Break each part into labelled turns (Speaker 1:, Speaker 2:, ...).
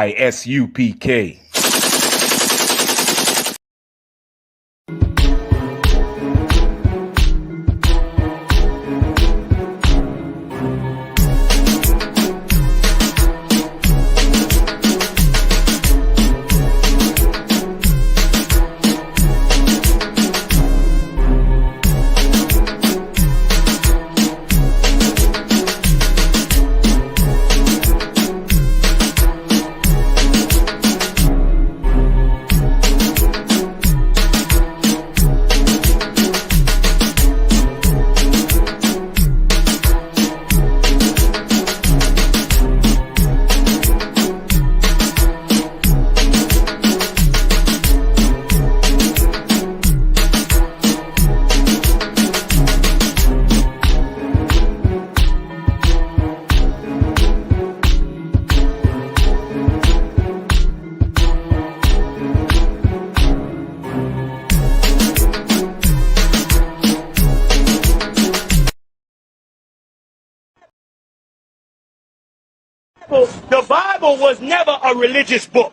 Speaker 1: I.S.U.P.K.
Speaker 2: The Bible was never a religious book.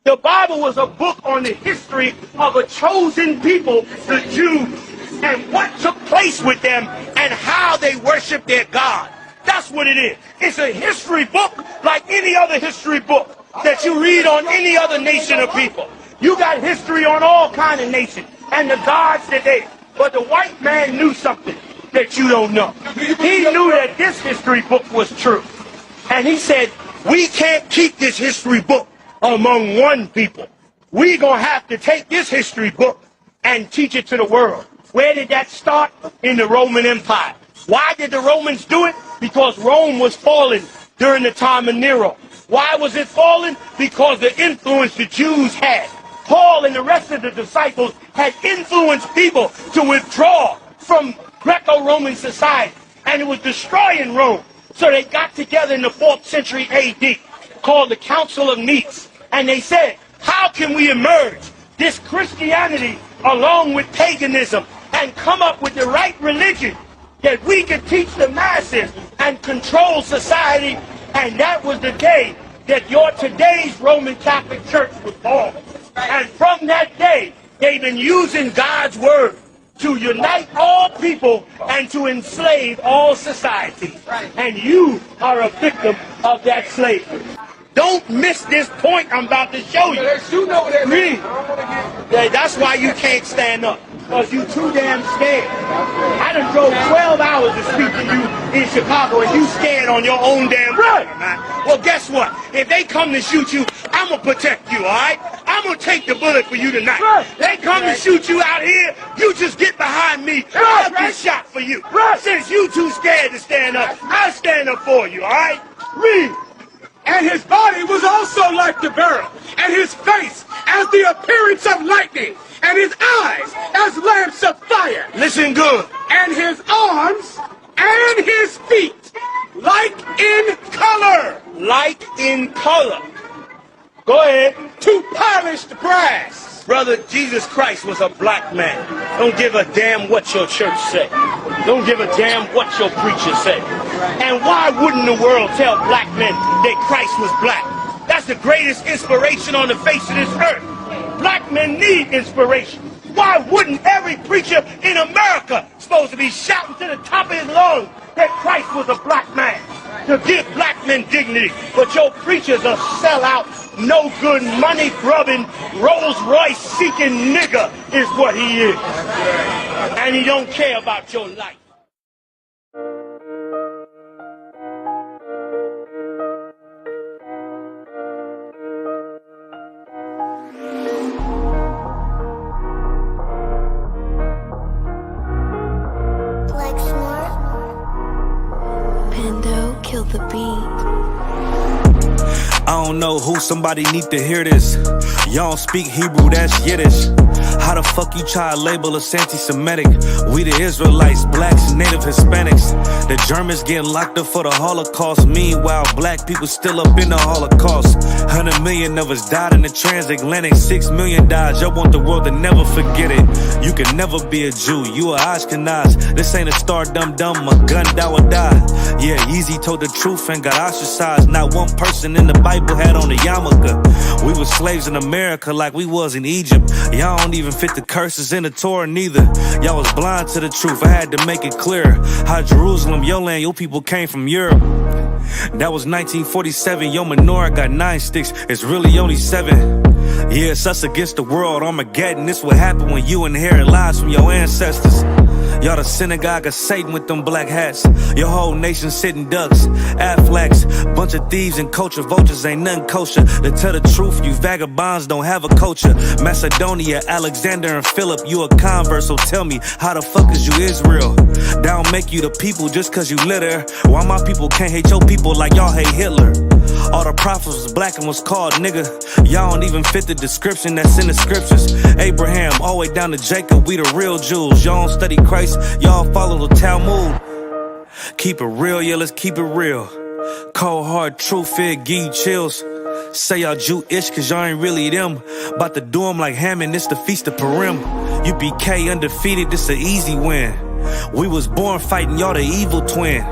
Speaker 2: The Bible was a book on the history of a chosen people, the Jews, and what took place with them and how they worshiped their God. That's what it is. It's a history book like any other history book that you read on any other nation or people. You got history on all kind of nations and the gods that they... But the white man knew something that you don't know. He knew that this history book was true. And he said, we can't keep this history book among one people. We're going to have to take this history book and teach it to the world. Where did that start? In the Roman Empire. Why did the Romans do it? Because Rome was falling during the time of Nero. Why was it falling? Because the influence the Jews had. Paul and the rest of the disciples had influenced people to withdraw from Greco-Roman society. And it was destroying Rome. So they got together in the 4th century A.D., called the Council of Nice. And they said, how can we emerge this Christianity along with paganism and come up with the right religion that we can teach the masses and control society? And that was the day that your today's Roman Catholic Church was born. And from that day, they've been using God's word to unite all people and to enslave all society. And you are a victim of that slavery. Don't miss this point I'm about to show you. Read. That's why you can't stand up, because you too damn scared. I done drove 12 hours to speak to you in Chicago and you scared on your own damn right, man. Well, guess what? If they come to shoot you, I'm going to protect you, all right? I'm going to take the bullet for you tonight. Right. They come to shoot you out here, you just get behind me. I'll get shot for you. Right. Since you too scared to stand up, I'll stand up for you, all right? Read.
Speaker 3: And his body was also like the beryl, and his face as the appearance of lightning, and his eyes as lamps of fire.
Speaker 2: Listen good.
Speaker 3: And his arms and his feet like in color.
Speaker 2: Like in color. Go ahead.
Speaker 3: To polished brass.
Speaker 2: Brother, Jesus Christ was a black man. Don't give a damn what your church say. Don't give a damn what your preacher say. And why wouldn't the world tell black men that Christ was black? That's the greatest inspiration on the face of this earth. Black men need inspiration. Why wouldn't every preacher in America supposed to be shouting to the top of his lungs that Christ was a black man? To give black men dignity. But your preachers are sellout, no good, money grubbing, Rolls Royce seeking nigger is what he is. And he don't care about your life.
Speaker 4: Kill the beat.
Speaker 5: I don't know who, somebody need to hear this. Y'all don't speak Hebrew, that's Yiddish. How the fuck you try to label us anti-Semitic? We the Israelites, blacks, native Hispanics. The Germans getting locked up for the Holocaust. Meanwhile, black people still up in the Holocaust. 100 million of us died in the transatlantic. 6 million died, y'all want the world to never forget it. You can never be a Jew, you a Ashkenaz. This ain't a star dum-dum, a gun die or die. Yeah, Yeezy told the truth and got ostracized. Not one person in the Bible had met on the yarmulke. We was slaves in America like we was in Egypt. Y'all don't even fit the curses in the Torah neither. Y'all was blind to the truth. I had to make it clear how Jerusalem, your land, your people came from Europe. That was 1947, your menorah got 9 sticks, it's really only 7. Yeah, it's us against the world, Armageddon. This what happened when you inherit lies from your ancestors. Y'all the synagogue of Satan with them black hats. Your whole nation sitting ducks, Aflacs. Bunch of thieves and culture vultures, ain't nothing kosher. To tell the truth, you vagabonds don't have a culture. Macedonia, Alexander and Philip, you a convert, so tell me, how the fuck is you Israel? That don't make you the people just cause you litter. Why my people can't hate your people like y'all hate Hitler? All the prophets was black and was called nigga. Y'all don't even fit the description that's in the scriptures. Abraham, all the way down to Jacob, we the real Jews. Y'all don't study Christ, y'all follow the Talmud. Keep it real, yeah, let's keep it real. Cold hard truth, it give you chills. Say y'all Jew-ish cause y'all ain't really them. About to do them like Hammond, it's the Feast of Purim. U.P.K undefeated, this an easy win. We was born fighting, y'all the evil twin.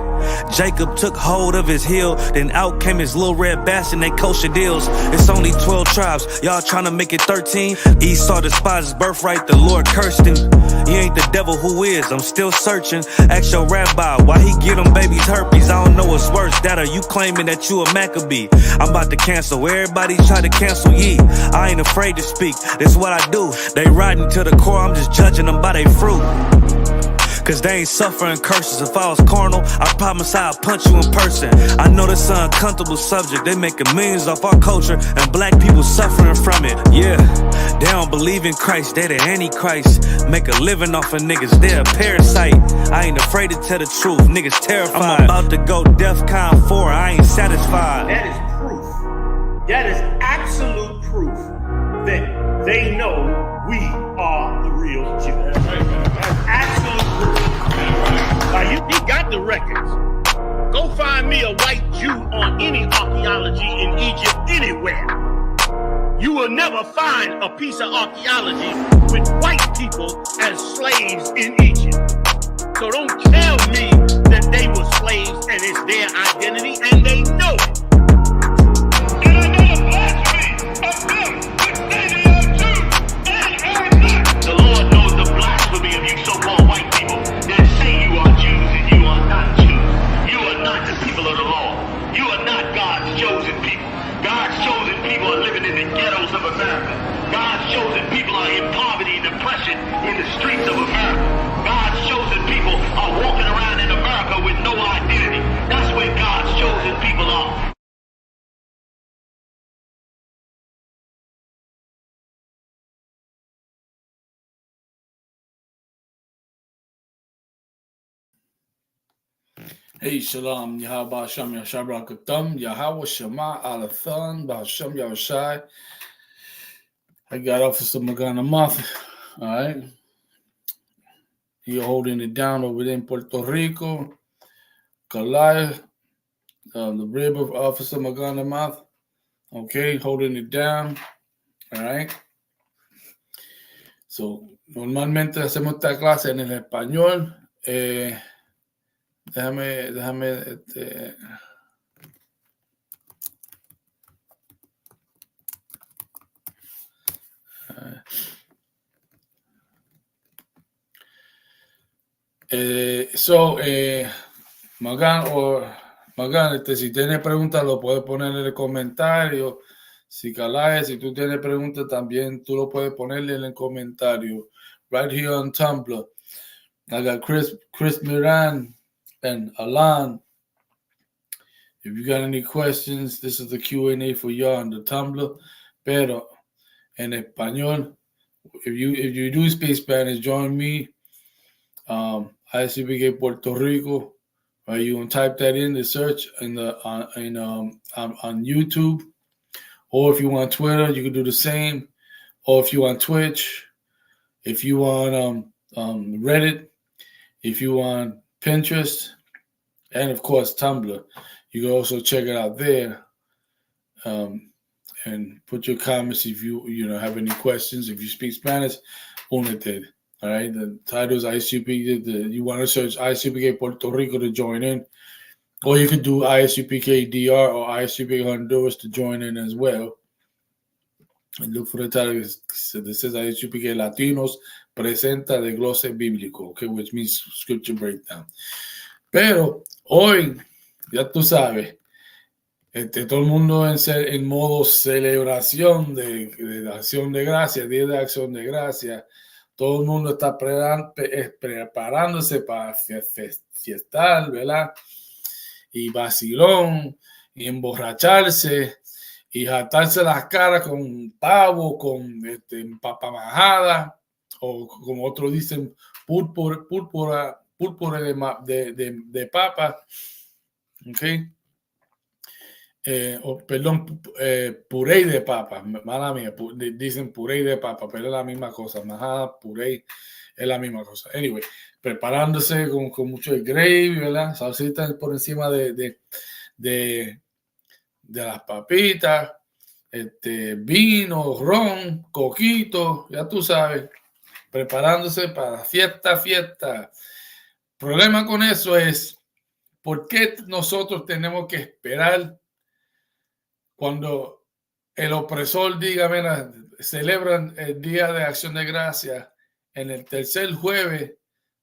Speaker 5: Jacob took hold of his heel, then out came his little red bastard and they kosher deals. It's only 12 tribes, y'all trying to make it 13. Esau despised his birthright, the Lord cursed him. He ain't the devil, who is? I'm still searching. Ask your rabbi, why he give them babies herpes? I don't know what's worse, that or you claiming that you a Maccabee. I'm about to cancel, everybody try to cancel ye. I ain't afraid to speak, that's what I do. They riding to the core, I'm just judging them by their fruit. Cause they ain't suffering curses. If I was carnal, I promise I'd punch you in person. I know this an uncomfortable subject. They making millions off our culture and black people suffering from it. Yeah, they don't believe in Christ, they the Antichrist. Make a living off of niggas, they a parasite. I ain't afraid to tell the truth, niggas terrified. I'm about to go DEFCON 4, I ain't satisfied.
Speaker 2: That is proof. That is absolute proof that they know we are the real Jews. That's absolute proof. He got the records. Go find me a white Jew on any archaeology in Egypt anywhere. You will never find a piece of archaeology with white people as slaves in Egypt. So don't tell me that they were slaves and it's their identity, and they know it. And I know the blasphemy of them which say they are Jews and are not. The Lord knows the blasphemy of you so-called white people that say you are Jews and you are not Jews. You are not the people of the law. You are not God's chosen people. God's chosen people are living in the ghettos of America. God's chosen people are in poverty and depression in the streets of America. God's chosen people are walking around in America with no identity. That's where God's chosen people are.
Speaker 1: Hey, Shalom, Yahweh Shem Yashai Barakatam, Yahweh Shema Alathan, Bahashem Yahushai. I got Officer Magana Moth, all right? You're holding it down over there in Puerto Rico. Kalai, the rib of Officer Magana Moth, okay, holding it down, all right? So, normalmente hacemos esta clase en el español. Déjame, Magan, si tienes preguntas lo puedes poner en el comentario. Si Calais, si tú tienes preguntas también tú lo puedes ponerle en el comentario. Right here on Tumblr. I got Chris Miran and Alan. If you got any questions, this is the Q&A for y'all on the Tumblr. Pero en español, if you do speak Spanish, join me. I.S.U.P.K Puerto Rico. Right, you can type that in the search on YouTube, or if you want Twitter, you can do the same. Or if you want Twitch, if you want Reddit, if you want Pinterest, and of course Tumblr, you can also check it out there. And put your comments if you have any questions. If you speak Spanish, únete. All right, the title is I.S.U.P.K. You want to search I.S.U.P.K Puerto Rico to join in. Or you could do I.S.U.P.K DR or I.S.U.P.K Honduras to join in as well. And look for the title. This says I.S.U.P.K Latinos Presenta Desglose Biblico, okay, which means scripture breakdown. Pero hoy, ya tú sabes, todo el mundo en modo celebración de acción de gracia, día de acción de gracia. Todo el mundo está preparándose para fiestar, ¿verdad? Y vacilón, y emborracharse, y jatarse las caras con pavo, con papa majada, o como otros dicen, púrpura de papa, ¿ok? Puré de papa, mala mía, dicen puré de papa, pero es la misma cosa, majada, puré, es la misma cosa. Anyway, preparándose con mucho gravy, ¿verdad? Salsita por encima de las papitas, vino, ron, coquito, ya tú sabes, preparándose para fiesta. Problema con eso es, ¿por qué nosotros tenemos que esperar cuando el opresor diga, mira, celebran el Día de Acción de Gracia en el tercer jueves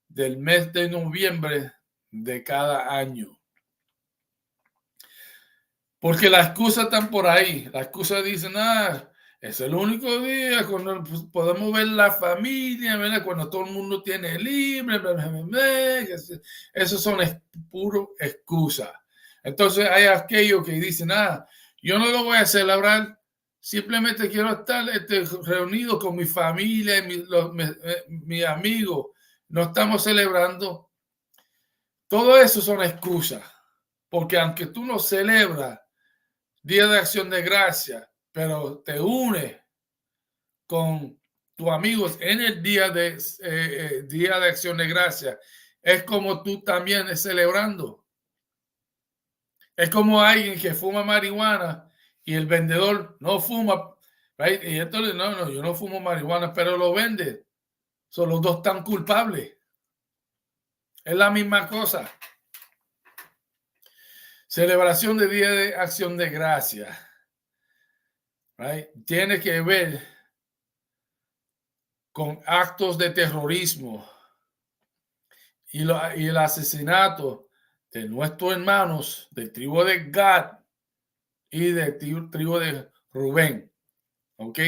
Speaker 1: del mes de noviembre de cada año? Porque las excusas están por ahí. Las excusas dicen, es el único día cuando podemos ver la familia, ¿verdad? Cuando todo el mundo tiene libre, esos son puro excusas. Entonces hay aquellos que dicen, yo no lo voy a celebrar, simplemente quiero estar reunido con mi familia y mis amigos. No estamos celebrando. Todo eso son excusas, porque aunque tú no celebras Día de Acción de Gracia, pero te unes con tus amigos en el Día de Acción de Gracia, es como tú también celebrando. Es como alguien que fuma marihuana y el vendedor no fuma, right? Y entonces, no, yo no fumo marihuana, pero lo vende. Son los dos tan culpables. Es la misma cosa. Celebración de Día de Acción de Gracia, right? Tiene que ver con actos de terrorismo y el asesinato de nuestros hermanos del tribu de Gad y del tribu de Rubén. ¿Ok?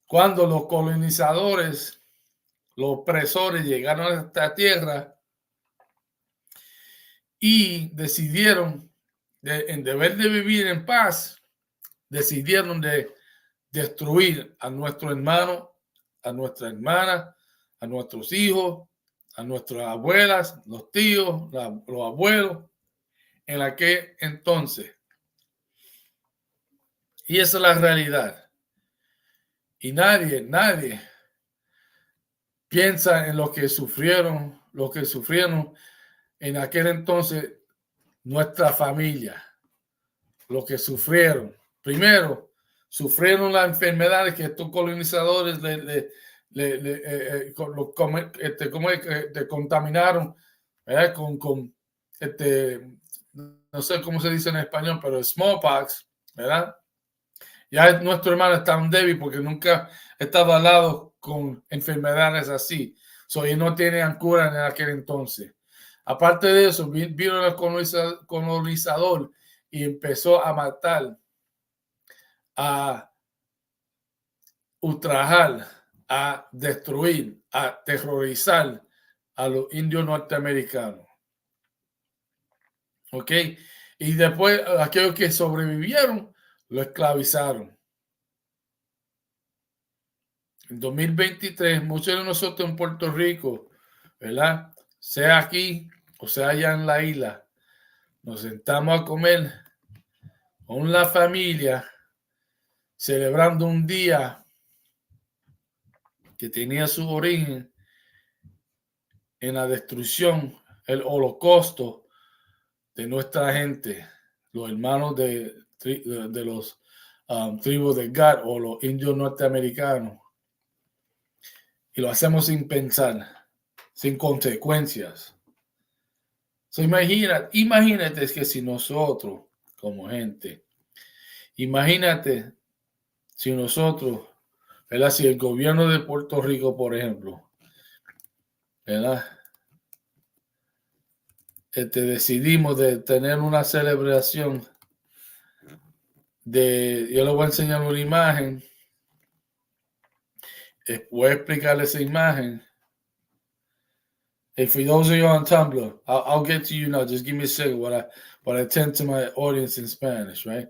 Speaker 1: Cuando los colonizadores, los opresores llegaron a esta tierra y decidieron, en deber de vivir en paz, decidieron de destruir a nuestro hermano, a nuestra hermana, a nuestros hijos, a nuestras abuelas, los tíos, los abuelos, en aquel entonces. Y esa es la realidad. Y nadie piensa en lo que sufrieron en aquel entonces nuestra familia, lo que sufrieron. Primero, sufrieron las enfermedades que estos colonizadores contaminaron, ¿verdad? Con no sé cómo se dice en español, pero smallpox, ¿verdad? Ya nuestro hermano está un débil porque nunca ha estado al lado con enfermedades así. Y no tenían cura en aquel entonces. Aparte de eso, vino el colonizador y empezó a matar, a ultrajar, a destruir, a aterrorizar a los indios norteamericanos. ¿Ok? Y después aquellos que sobrevivieron lo esclavizaron. En 2023, muchos de nosotros en Puerto Rico, ¿verdad? Sea aquí o sea allá en la isla, nos sentamos a comer con la familia, celebrando un día que tenía su origen en la destrucción, el holocausto de nuestra gente, los hermanos de los tribus de Gad o los indios norteamericanos. Y lo hacemos sin pensar, sin consecuencias, So, imagínate que si nosotros, como gente, imagínate si nosotros, ¿verdad? Si el gobierno de Puerto Rico, por ejemplo, ¿verdad? Decidimos de tener una celebración yo les voy a enseñar una imagen, voy a explicarles esa imagen. Hey, for those of you on Tumblr, I'll get to you now. Just give me a second what I tend to my audience in Spanish, right?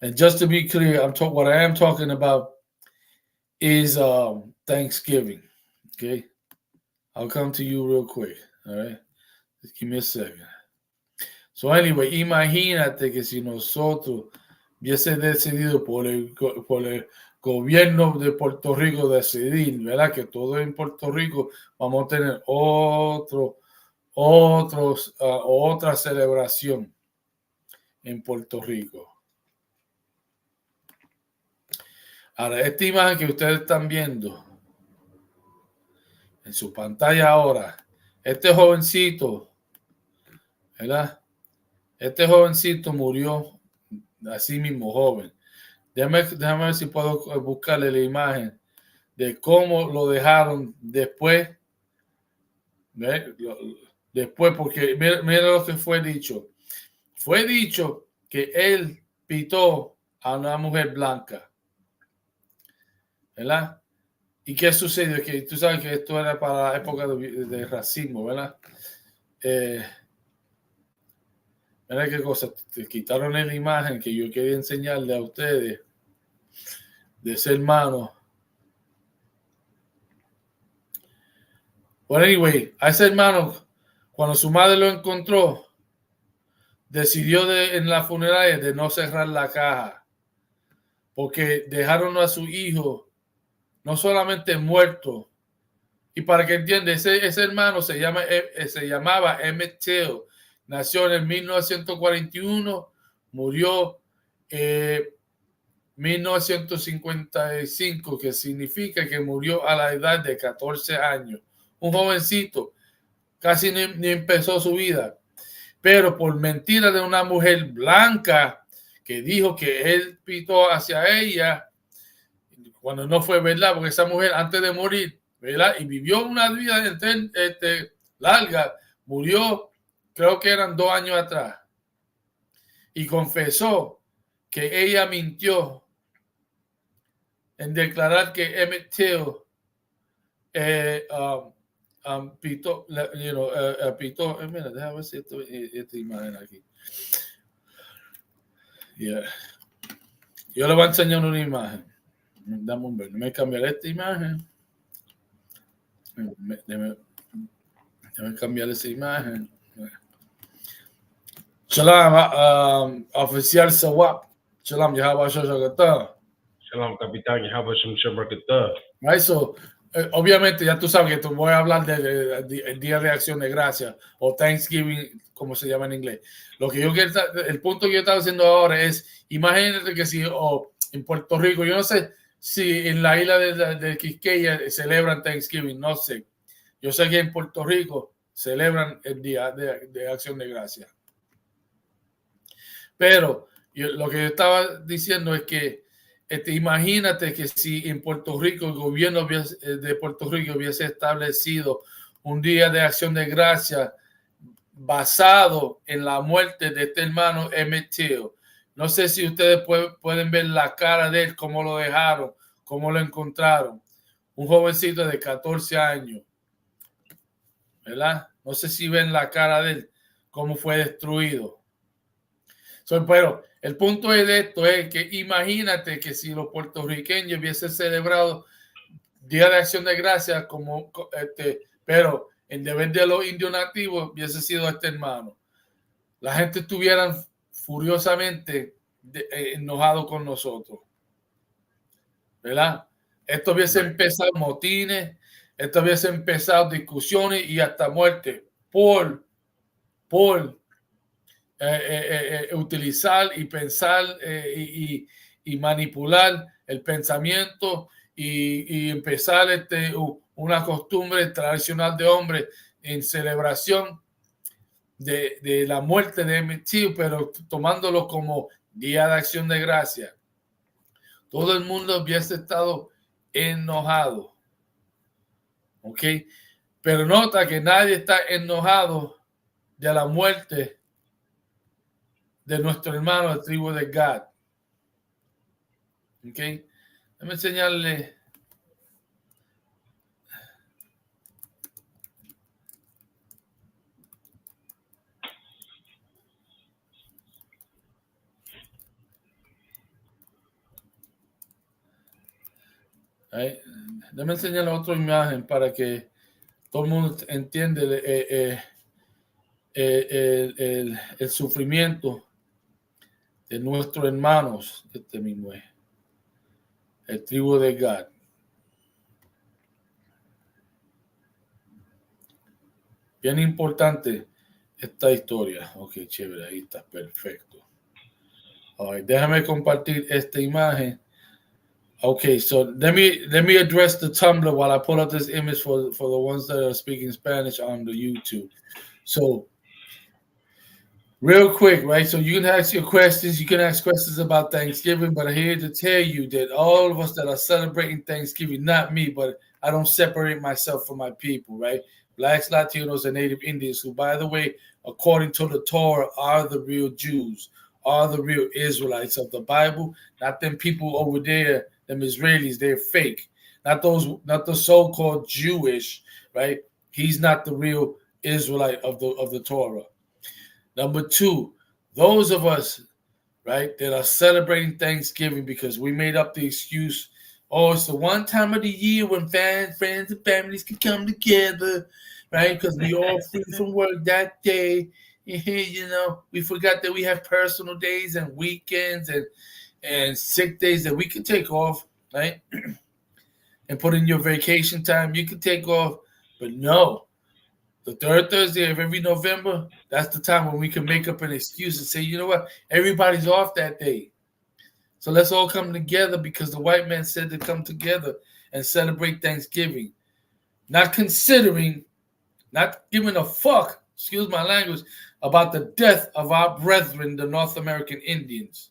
Speaker 1: And just to be clear, what I am talking about is Thanksgiving. Okay, I'll come to you real quick. All right, just give me a second. So anyway, imagínate que si nosotros hubiese decidido por el gobierno de Puerto Rico decidir, ¿verdad? Que todo en Puerto Rico vamos a tener otra celebración en Puerto Rico. Ahora, esta imagen que ustedes están viendo en su pantalla ahora, este jovencito, ¿verdad? Este jovencito murió así mismo, joven. Déjame ver si puedo buscarle la imagen de cómo lo dejaron después. Después, porque mira lo que fue dicho. Fue dicho que él pitó a una mujer blanca. ¿Verdad? ¿Y qué sucedió? Que tú sabes que esto era para la época de racismo, ¿verdad? Mira qué cosa. Te quitaron la imagen que yo quería enseñarle a ustedes de ese hermano. Well, anyway, a ese hermano, cuando su madre lo encontró, decidió en la funeraria de no cerrar la caja, porque dejaron a su hijo no solamente muerto, y para que entiendan, ese hermano se llamaba I.S.U.P.K, nació en 1941, murió 1955, que significa que murió a la edad de 14 años. Un jovencito, casi ni empezó su vida. Pero por mentira de una mujer blanca que dijo que él pitó hacia ella, cuando no fue verdad, porque esa mujer antes de morir, ¿verdad? Y vivió una vida larga, murió, creo que eran 2 años atrás, y confesó que ella mintió en declarar que I.S.U.P.K pitó, pitó, mira, déjame ver si esta imagen aquí. Yeah. Yo le voy a enseñar una imagen. Dame un ver, me cambiar esta imagen. Déjame cambiar esa imagen. Shalom, oficial Sawap. Shalom, Yahweh Shashagata.
Speaker 4: Shalom, capitán. Yahweh Shashagata.
Speaker 1: Right, so, obviamente ya tú sabes que te voy a hablar del Día de Acción de Gracias o Thanksgiving, como se llama en inglés. Lo que el punto que yo estaba haciendo ahora es, imagínate que si en Puerto Rico, yo no sé si en la isla de I.S.U.P.K celebran Thanksgiving, no sé. Yo sé que en Puerto Rico celebran el Día de Acción de Gracias. Pero lo que yo estaba diciendo es que imagínate que si en Puerto Rico el gobierno de Puerto Rico hubiese establecido un día de acción de gracia basado en la muerte de este hermano I.S.U.P.K. No sé si ustedes pueden ver la cara de él, cómo lo dejaron, cómo lo encontraron. Un jovencito de 14 años, ¿verdad? No sé si ven la cara de él, cómo fue destruido. Pero el punto de esto es que imagínate que si los puertorriqueños hubiesen celebrado Día de Acción de Gracias pero en deber de los indios nativos hubiese sido este hermano. La gente estuviera furiosamente enojado con nosotros, ¿verdad? Esto hubiese empezado motines, esto hubiese empezado discusiones y hasta muerte por utilizar y pensar y manipular el pensamiento y empezar una costumbre tradicional de hombre en celebración de la muerte de mi tío, pero tomándolo como Día de Acción de Gracia. Todo el mundo hubiese estado enojado. ¿Ok? Pero nota que nadie está enojado de la muerte de nuestro hermano de tribu de Gad. ¿Ok? Déjame enseñarle. Déjame enseñarle otra imagen para que todo el mundo entienda el sufrimiento de nuestros hermanos, este mismo es, el tribu de Gad. Bien importante esta historia. Ok, chévere, ahí está, perfecto. Right, déjame compartir esta imagen. Okay, so let me address the Tumblr while I pull up this image for the ones that are speaking Spanish on the YouTube. So real quick, right? So you can ask your questions. You can ask questions about Thanksgiving, but I'm here to tell you that all of us that are celebrating Thanksgiving, not me, but I don't separate myself from my people, right? Blacks, Latinos, and Native Indians, who, by the way, according to the Torah, are the real Jews, are the real Israelites of the Bible, not them people over there, them Israelis, they're fake. Not the so-called Jewish, right? He's not the real Israelite of the Torah. Number two, those of us, right, that are celebrating Thanksgiving because we made up the excuse, oh, it's the one time of the year when friends and families can come together, right? Because we all free from work that day. You know, we forgot that we have personal days and weekends and sick days that we can take off, right? And put in your vacation time. You can take off, but no. The third Thursday of every November, that's the time when we can make up an excuse and say, you know what, everybody's off that day. So let's all come together because the white man said to come together and celebrate Thanksgiving. Not considering, not giving a fuck, excuse my language, about the death of our brethren, the North American Indians.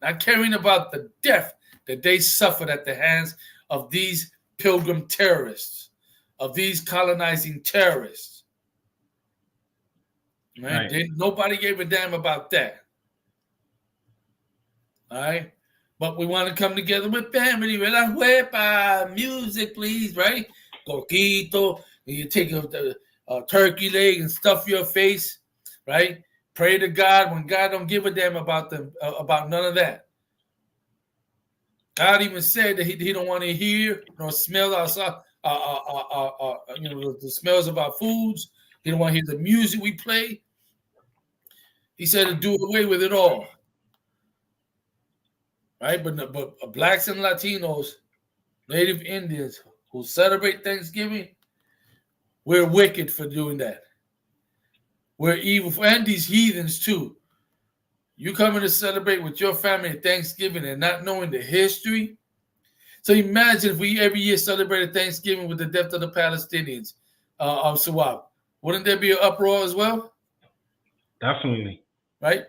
Speaker 1: Not caring about the death that they suffered at the hands of these pilgrim terrorists, of these colonizing terrorists. Right? Nobody gave a damn about that. All right? But we want to come together with family. La huepa, music, please, right? Coquito, you take a turkey leg and stuff your face, right? Pray to God when God don't give a damn about them, about none of that. God even said that he don't want to hear nor smell outside, the smells of our foods. He don't want to hear the music we play. He said to do away with it all. Right? But blacks and Latinos, Native Indians who celebrate Thanksgiving, we're wicked for doing that. We're evil, and these heathens too. You coming to celebrate with your family at Thanksgiving and not knowing the history. So imagine if we every year celebrated Thanksgiving with the death of the Palestinians of I.S.U.P.K. Wouldn't there be an uproar as well?
Speaker 4: Definitely.
Speaker 1: Right?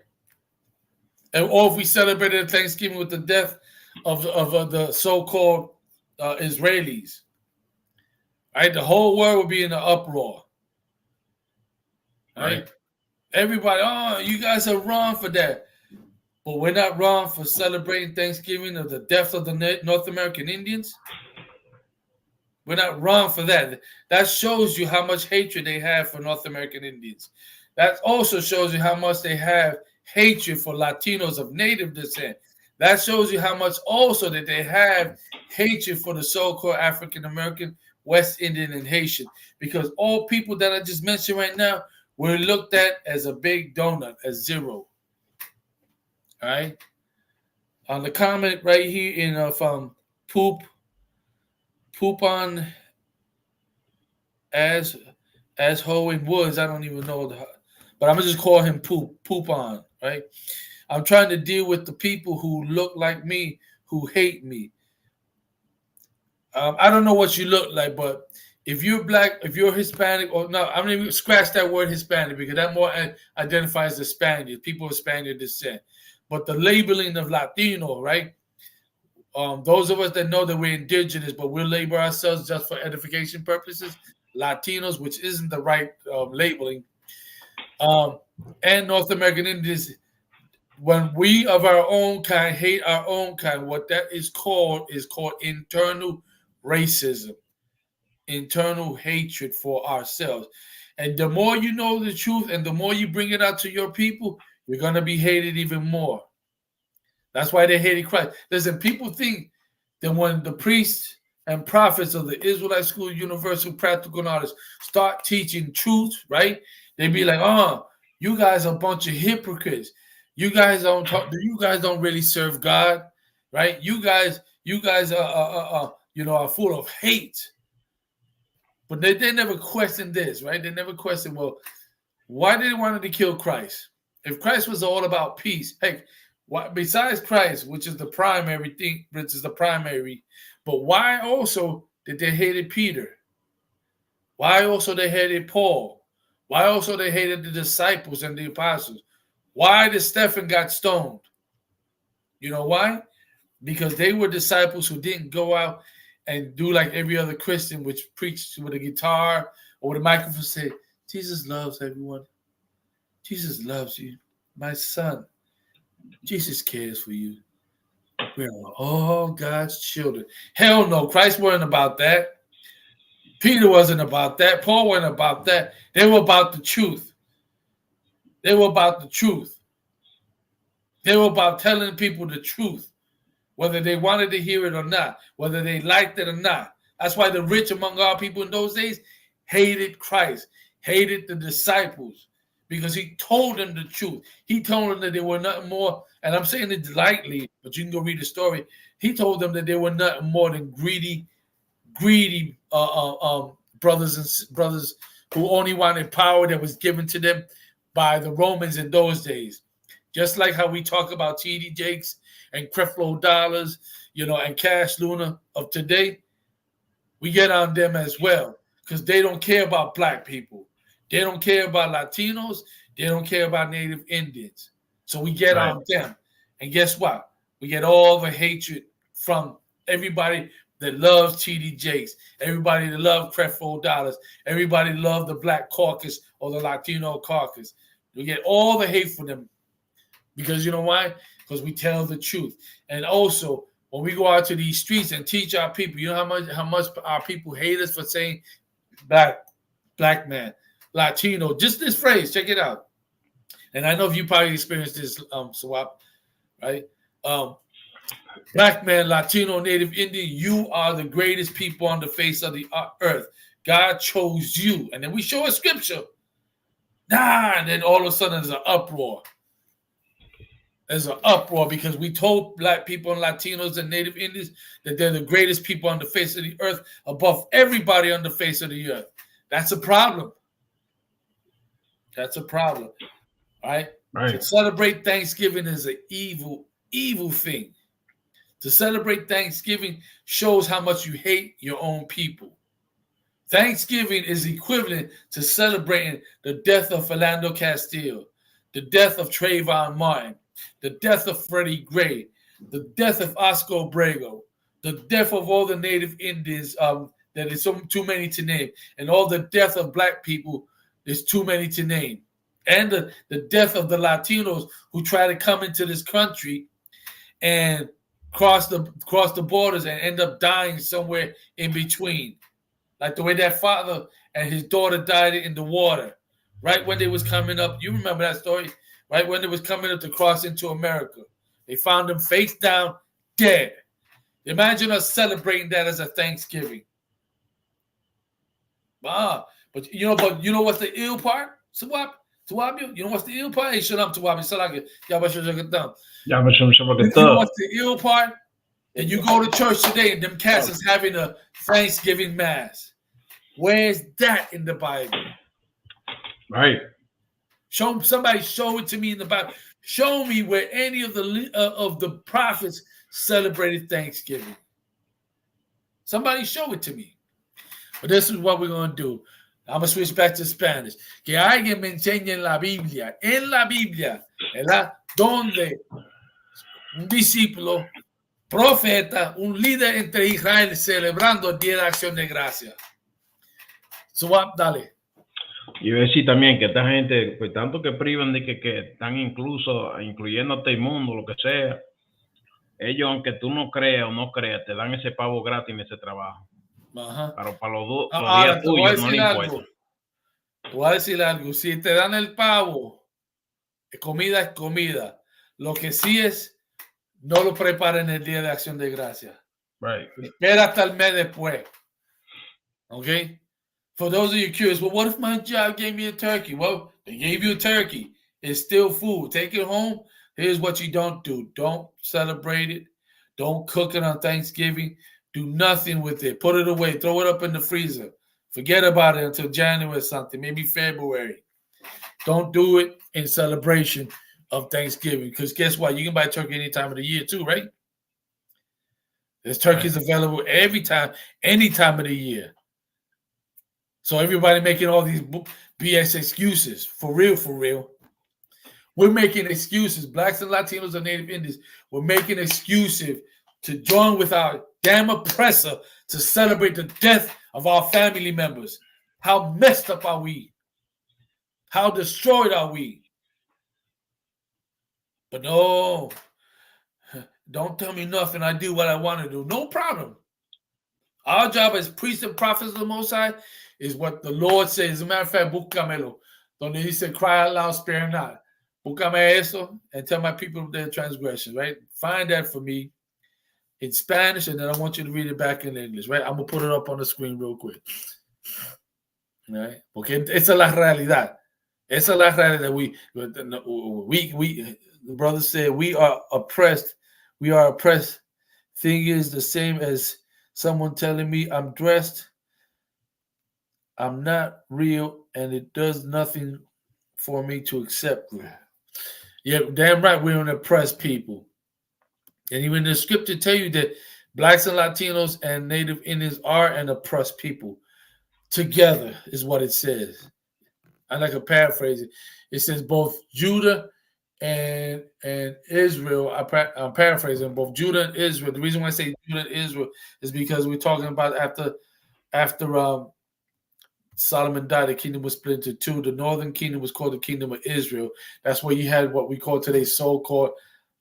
Speaker 1: Or if we celebrated Thanksgiving with the death of the so-called Israelis, right? The whole world would be in an uproar. Right? Everybody, oh, you guys are wrong for that. But we're not wrong for celebrating Thanksgiving of the death of the North American Indians. We're not wrong for that. That shows you how much hatred they have for North American Indians. That also shows you how much they have hatred for Latinos of native descent. That shows you how much also that they have hatred for the so-called African American, West Indian, and Haitian. Because all people that I just mentioned right now were looked at as a big donut, as zero. All right. On the comment right here in from poop on as Hoeing Woods. I don't even know, but I'm gonna just call him poop on. Right. I'm trying to deal with the people who look like me, who hate me. I don't know what you look like, but if you're black, if you're Hispanic, or no, I'm going to scratch that word Hispanic because that more identifies as Spaniards, people of Spaniard descent. But the labeling of Latino, right? Those of us that know that we're indigenous, but we'll label ourselves just for edification purposes, Latinos, which isn't the right labeling, and North American Indians, when we of our own kind hate our own kind, what that is called internal racism, internal hatred for ourselves. And the more you know the truth and the more you bring it out to your people, you're going to be hated even more. That's why they hated Christ. Listen, people think that when the priests and prophets of the Israelite School Universal Practical Knowledge start teaching truth, right? They be like, "Oh, you guys are a bunch of hypocrites. You guys don't talk. You guys don't really serve God, right? You guys are full of hate." But they never questioned this, right? They never questioned, well, why did they want to kill Christ? If Christ was all about peace, hey, besides Christ, which is the primary thing, but why also did they hated Peter? Why also they hated Paul? Why also they hated the disciples and the apostles? Why did Stephen got stoned? You know why? Because they were disciples who didn't go out and do like every other Christian, which preached with a guitar or with a microphone, say, Jesus loves everyone. Jesus loves you, my son. Jesus cares for you. We're all God's children. Hell no, Christ wasn't about that. Peter wasn't about that. Paul wasn't about that. They were about the truth. They were about the truth. They were about telling people the truth, whether they wanted to hear it or not, whether they liked it or not. That's why the rich among our people in those days hated Christ, hated the disciples, because he told them the truth. He told them that they were nothing more, and I'm saying it lightly, but you can go read the story. He told them that they were nothing more than greedy brothers who only wanted power that was given to them by the Romans in those days. Just like how we talk about T.D. Jakes and Creflo Dollars, and Cash Luna of today, we get on them as well because they don't care about black people. They don't care about Latinos. They don't care about Native Indians. So we get on them. And guess what? We get all the hatred from everybody that loves T.D. Jakes, everybody that loves Creflo Dollars, everybody that loves the Black Caucus or the Latino Caucus. We get all the hate for them because you know why? Because we tell the truth. And also, when we go out to these streets and teach our people, you know how much our people hate us for saying black man, Latino, just this phrase, check it out. And I know if you probably experienced this, Swap, right? Black man, Latino, Native Indian, you are the greatest people on the face of the earth. God chose you. And then we show a scripture. And then all of a sudden there's an uproar. There's an uproar because we told black people and Latinos and Native Indians that they're the greatest people on the face of the earth above everybody on the face of the earth. That's a problem. That's a problem. Right? To celebrate Thanksgiving is an evil thing. To celebrate Thanksgiving shows how much you hate your own people. Thanksgiving is equivalent to celebrating the death of Philando Castile, the death of Trayvon Martin, the death of Freddie Gray, the death of Oscar Obrego, the death of all the Native Indians that is too many to name, and all the death of black people is too many to name, and the death of the Latinos who try to come into this country and cross the borders and end up dying somewhere in between. Like the way that father and his daughter died in the water, right when they was coming up. You remember that story? Right when they was coming up to cross into America. They found them face down, dead. Imagine us celebrating that as a Thanksgiving. But you know what's the ill part? Swap, you know what's the ill part? Hey, shut up, Swap. You know what's the ill part? And you go to church today and them cats is having a Thanksgiving mass. Where's that in the Bible?
Speaker 4: Right.
Speaker 1: Somebody show it to me in the Bible. Show me where any of the prophets celebrated Thanksgiving. Somebody show it to me. But this is what we're going to do. I'm going to switch back to Spanish. Que alguien me enseñe en la Biblia, ¿verdad? Donde un discípulo, profeta, un líder entre Israel celebrando el Día de Acción de Gracias. So, dale.
Speaker 4: Y decir también que esta gente, pues tanto que privan de que están incluyendo a todo el mundo, lo que sea, ellos, aunque tú no creas o no creas, te dan ese pavo gratis en ese trabajo.
Speaker 1: Ajá.
Speaker 4: Pero para los
Speaker 1: Ahora,
Speaker 4: días tuyos no le importa.
Speaker 1: Te voy a decir algo. Si te dan el pavo, comida es comida. Lo que sí es, no lo preparen el Día de Acción de Gracias.
Speaker 4: Right.
Speaker 1: Espera hasta el mes después. Okay? For those of you curious, well, what if my job gave me a turkey? Well, they gave you a turkey. It's still food. Take it home. Here's what you don't do. Don't celebrate it. Don't cook it on Thanksgiving. Do nothing with it. Put it away. Throw it up in the freezer. Forget about it until January or something, maybe February. Don't do it in celebration of Thanksgiving, because guess what? You can buy turkey any time of the year too, right? There's turkeys available every time, any time of the year. So everybody making all these BS excuses. For real. We're making excuses. Blacks and Latinos and Native Indians, we're making excuses to join with our damn oppressor to celebrate the death of our family members. How messed up are we? How destroyed are we? But no, don't tell me nothing. I do what I want to do. No problem. Our job as priests and prophets of the Most High is what the Lord says. As a matter of fact, búscamelo. Donde he said, cry out loud, spare not. Búscame eso and tell my people their transgressions, right? Find that for me in Spanish, and then I want you to read it back in English, right? I'm going to put it up on the screen real quick. Right? Porque esa es la realidad. Esa es la realidad. We the brother said, we are oppressed. We are oppressed. Thing is the same as someone telling me I'm dressed. I'm not real, and it does nothing for me to accept that. Yeah, damn right, we're an oppressed people. And even the scripture tell you that blacks and Latinos and Native Indians are an oppressed people. Together is what it says. I like to paraphrase it. It says both Judah and Israel. I'm paraphrasing both Judah and Israel. The reason why I say Judah and Israel is because we're talking about after Solomon died, the kingdom was split into two. The northern kingdom was called the kingdom of Israel. That's where you had what we call today so-called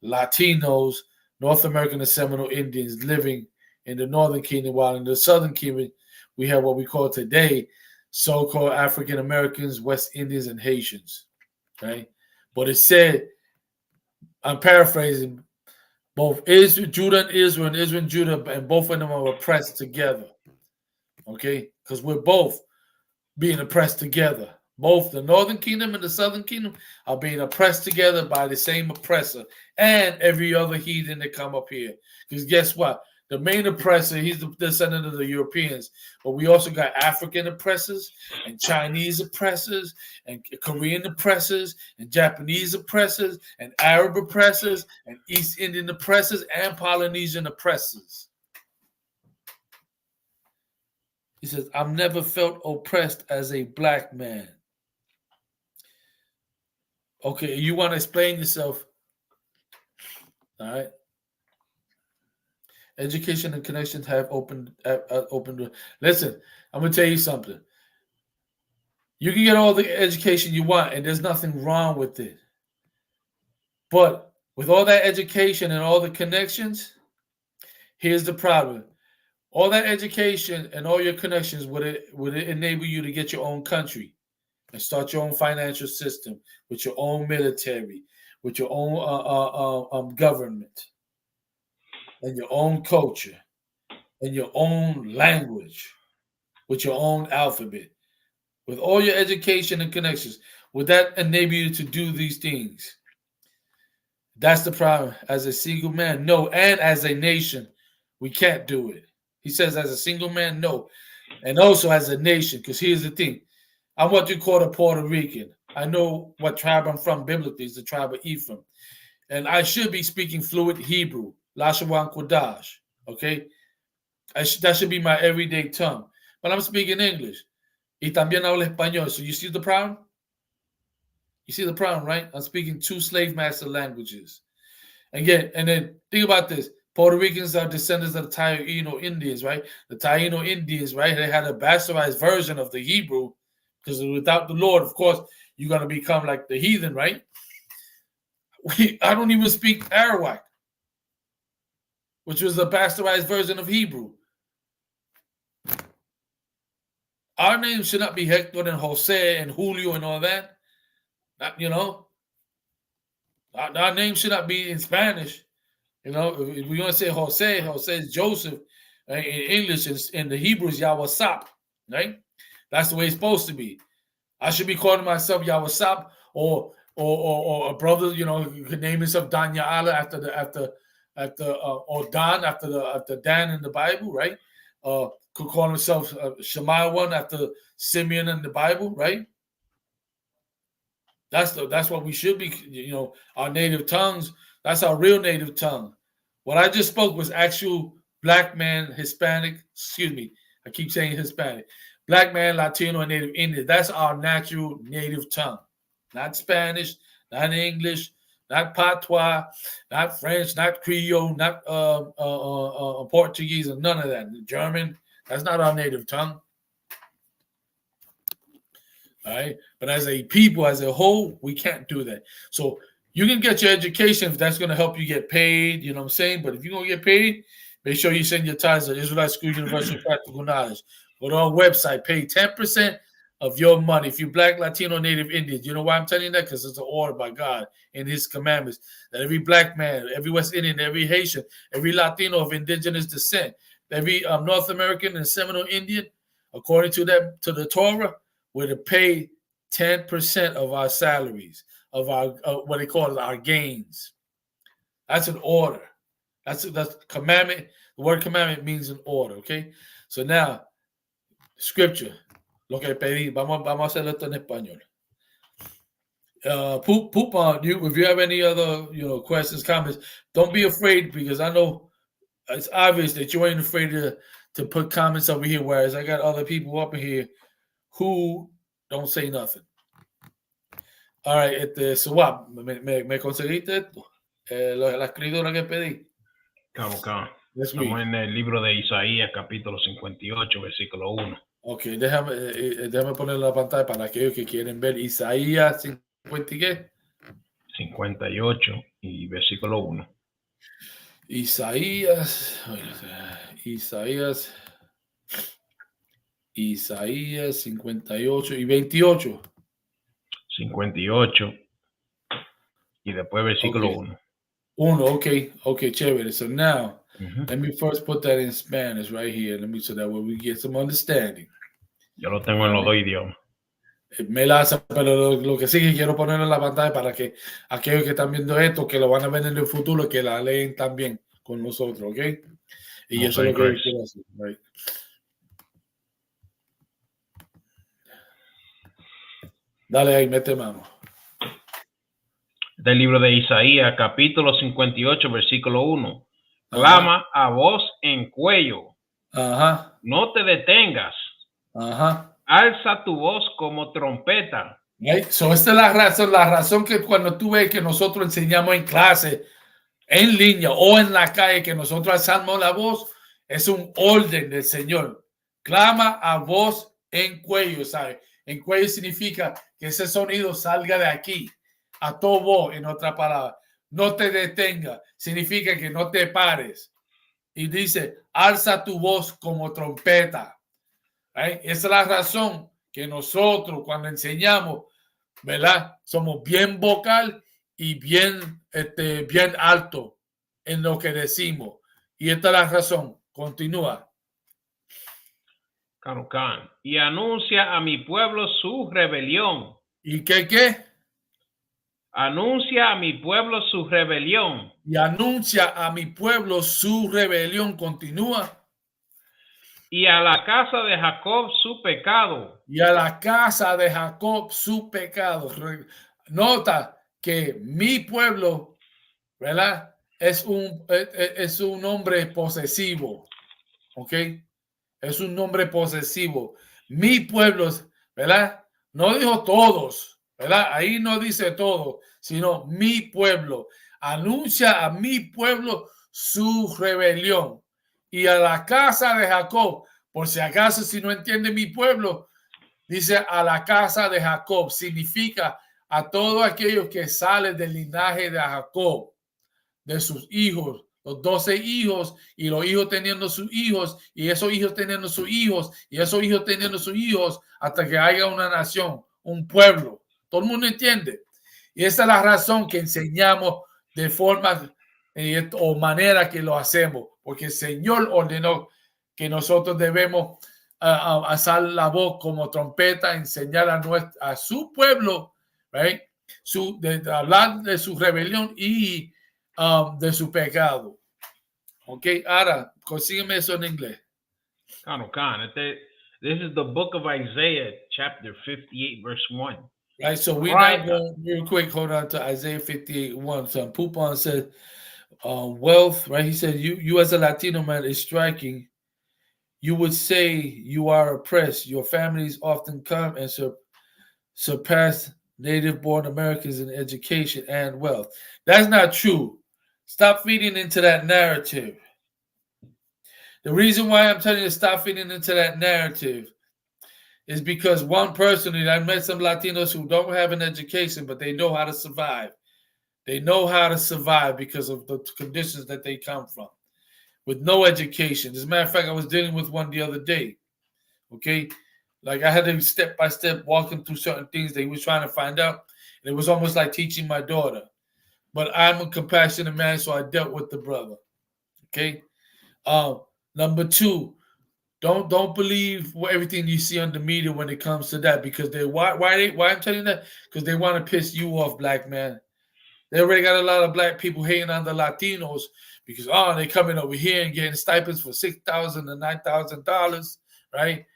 Speaker 1: Latinos, North American and Seminole Indians living in the northern kingdom, while in the southern kingdom, we have what we call today so-called African Americans, West Indians, and Haitians. Okay? But it said, I'm paraphrasing, both Judah and Israel and Judah, and both of them are oppressed together. Okay? Because we're both being oppressed together. Both the northern kingdom and the southern kingdom are being oppressed together by the same oppressor and every other heathen that come up here. Because guess what? The main oppressor, he's the descendant of the Europeans. But we also got African oppressors and Chinese oppressors and Korean oppressors and Japanese oppressors and Arab oppressors and East Indian oppressors and Polynesian oppressors. He says, I've never felt oppressed as a black man. Okay, you want to explain yourself? All right. Education and connections have opened. Listen, I'm going to tell you something. You can get all the education you want, and there's nothing wrong with it. But with all that education and all the connections, here's the problem. All that education and all your connections, would it enable you to get your own country and start your own financial system with your own military, with your own government, and your own culture, and your own language, with your own alphabet? With all your education and connections, would that enable you to do these things? That's the problem. As a single man, no. And as a nation, we can't do it. He says as a single man, no. And also as a nation, because here's the thing. I'm what you call a Puerto Rican. I know what tribe I'm from biblically. It's the tribe of Ephraim. And I should be speaking fluent Hebrew, Lashawan Kodash, okay? That should be my everyday tongue. but I'm speaking English. Y también hablo español. So you see the problem? You see the problem, right? I'm speaking two slave master languages. Again, and then think about this. Puerto Ricans are descendants of the Taino Indians, right? The Taino Indians, right? They had a bastardized version of the Hebrew because without the Lord, of course, you're going to become like the heathen, right? I don't even speak Arawak, which was a bastardized version of Hebrew. Our names should not be Hector and Jose and Julio and all that. Not, you know, our name should not be in Spanish. You know, if we want to say Jose, Jose is Joseph. In English, in the Hebrew is I.S.U.P.K, right? That's the way it's supposed to be. I should be calling myself I.S.U.P.K or a brother, you know, could name himself Dan Ya'ala or Dan after Dan in the Bible, right? Could call himself Shemaiah one after Simeon in the Bible, right? That's what we should be, you know, our native tongues. That's our real native tongue. What I just spoke was actual black man, Hispanic, excuse me, I keep saying Hispanic. Black man, Latino, and Native Indian. That's our natural native tongue. Not Spanish, not English, not Patois, not French, not Creole, not Portuguese, and none of that. German, that's not our native tongue. All right. But as a people, as a whole, we can't do that. So you can get your education if that's going to help you get paid, you know what I'm saying? But if you're going to get paid, make sure you send your tithes to Israelite School University of Practical Knowledge. Go to our website, pay 10% of your money. If you're Black, Latino, Native Indian, you know why I'm telling you that? Because it's an order by God in his commandments that every black man, every West Indian, every Haitian, every Latino of indigenous descent, every North American and Seminole Indian, according to the Torah, we're to pay 10% of our salaries, of our what they call it, our gains. That's an order. That's commandment. The word commandment means an order, okay? So now, scripture, lo que pedí, vamos a hacer esto en español. Poop, if you have any other, you know, questions, comments, don't be afraid, because I know it's obvious that you ain't afraid to put comments over here, whereas I got other people up in here who don't say nothing. All right, Swap, ¿me conseguiste esto? La escritura que pedí.
Speaker 4: Claro. Estamos en el libro de Isaías, capítulo 58, versículo 1.
Speaker 1: Ok, déjame poner la pantalla para aquellos que quieren ver Isaías 50 y qué.
Speaker 4: 58 y versículo 1.
Speaker 1: Isaías 58 y 28.
Speaker 4: 58 y después versículo 1.
Speaker 1: 1, okay, chévere. So now, let me first put that in Spanish right here. So that way we get some understanding.
Speaker 4: Yo lo tengo en los dos idiomas.
Speaker 1: Me la hace, pero lo que sí que quiero poner en la pantalla para que aquellos que están viendo esto, que lo van a ver en el futuro, que la leen también con nosotros, ¿ok? Y eso es lo que quiero hacer, right? Dale ahí, mete mano.
Speaker 4: Del libro de Isaías, capítulo 58, versículo 1. Clama a voz en cuello. No te detengas. Alza tu voz como trompeta.
Speaker 1: Right? So esta es la razón que cuando tú ves que nosotros enseñamos en clase, en línea o en la calle, que nosotros alzamos la voz, es un orden del Señor. Clama a voz en cuello, ¿sabes? En cuello significa que ese sonido salga de aquí, a todo voz, en otra palabra. No te detenga, significa que no te pares. Y dice, alza tu voz como trompeta. Right? Esa es la razón que nosotros cuando enseñamos, ¿verdad? Somos bien vocal y bien alto en lo que decimos. Y esta es la razón. Continúa.
Speaker 4: Y anuncia a mi pueblo su rebelión.
Speaker 1: ¿Y qué?
Speaker 4: Anuncia a mi pueblo su rebelión.
Speaker 1: Y anuncia a mi pueblo su rebelión. Continúa.
Speaker 4: Y a la casa de Jacob su pecado.
Speaker 1: Y a la casa de Jacob su pecado. Nota que mi pueblo, ¿verdad? Es un hombre posesivo. ¿Ok? Es un nombre posesivo. Mi pueblo, ¿verdad? No dijo todos, ¿verdad? Ahí no dice todo, sino mi pueblo. Anuncia a mi pueblo su rebelión. Y a la casa de Jacob, por si acaso, si no entiende mi pueblo, dice a la casa de Jacob. Significa a todos aquellos que salen del linaje de Jacob, de sus hijos, los 12 hijos, y los hijos teniendo sus hijos, y esos hijos teniendo sus hijos, y esos hijos teniendo sus hijos, hasta que haya una nación, un pueblo. Todo el mundo entiende. Y esa es la razón que enseñamos de forma o manera que lo hacemos, porque el Señor ordenó que nosotros debemos alzar la voz como trompeta, enseñar a su pueblo, right? De hablar de su rebelión y de su pecado. Ok, ahora consígueme eso en inglés.
Speaker 4: This is the book of Isaiah, chapter 58, verse 1.
Speaker 1: Right, so we're now going real quick, hold on to Isaiah 58:1. So Pupon said, wealth, right? He said, you as a Latino man is striking. You would say you are oppressed. Your families often come and surpass native-born Americans in education and wealth. That's not true. Stop feeding into that narrative. The reason why I'm telling you to stop feeding into that narrative is because one person, and I met some Latinos who don't have an education, but they know how to survive. They know how to survive because of the conditions that they come from, with no education. As a matter of fact, I was dealing with one the other day. Okay, like I had to step by step walk them through certain things they was trying to find out. And it was almost like teaching my daughter. But I'm a compassionate man, so I dealt with the brother. Okay. Number two, don't believe everything you see on the media when it comes to that, because why I'm telling you that, because they want to piss you off, black man. They already got a lot of black people hating on the Latinos because they coming over here and getting stipends for $6,000 and $9,000, right?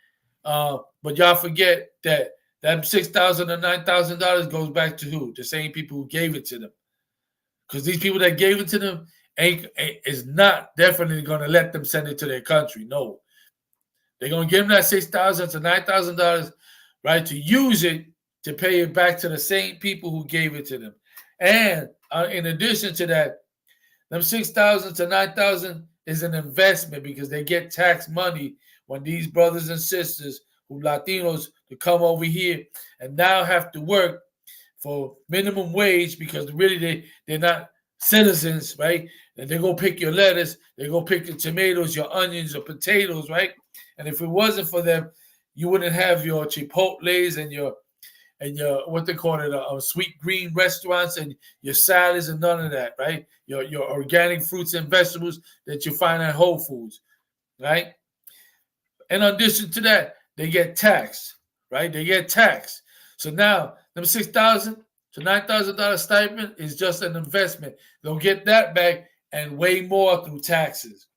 Speaker 1: But y'all forget that $6,000 and $9,000 goes back to who? The same people who gave it to them. Because these people that gave it to them is not definitely going to let them send it to their country. No. They're going to give them that $6,000 to $9,000, right, to use it to pay it back to the same people who gave it to them. And in addition to that, them $6,000 to $9,000 is an investment because they get tax money when these brothers and sisters who Latinos to come over here and now have to work for minimum wage because really they're not citizens, right? And they go pick your lettuce, they go pick your tomatoes, your onions, your potatoes, right? And if it wasn't for them, you wouldn't have your Chipotles and your what they call it, sweet green restaurants and your salads and none of that, right? Your organic fruits and vegetables that you find at Whole Foods, right? In addition to that, they get taxed, right? They get taxed. So now them $6,000 to $9,000 stipend is just an investment. They'll get that back and way more through taxes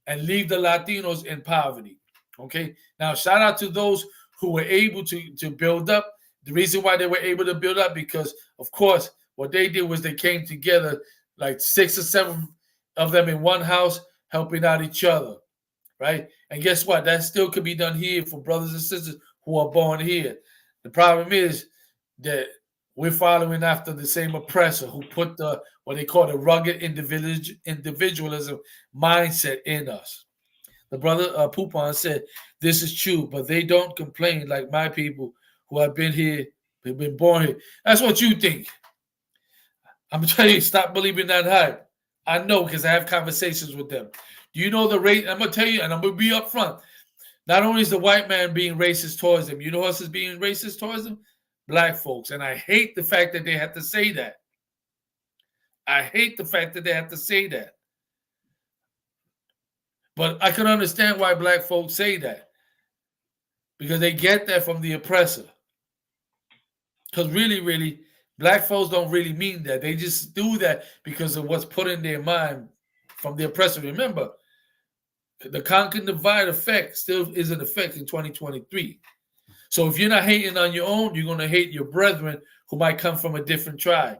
Speaker 1: and leave the Latinos in poverty. Okay. Now, shout out to those who were able to build up. The reason why they were able to build up, because, of course, what they did was they came together, like 6 or 7 of them in one house, helping out each other, right? And guess what? That still could be done here for brothers and sisters who are born here. The problem is that we're following after the same oppressor who put what they call the rugged individualism mindset in us. The brother Pupon said, this is true, but they don't complain like my people who have been here, have been born here. That's what you think. I'm telling you, stop believing that hype. I know because I have conversations with them. Do you know the rate? I'm going to tell you, and I'm going to be upfront. Not only is the white man being racist towards them, you know who else is being racist towards them? Black folks. And I hate the fact that they have to say that. I hate the fact that they have to say that. But I can understand why black folks say that. Because they get that from the oppressor. Because really, black folks don't really mean that. They just do that because of what's put in their mind from the oppressor. Remember, the conquer and divide effect still is in effect in 2023. So if you're not hating on your own, you're going to hate your brethren who might come from a different tribe.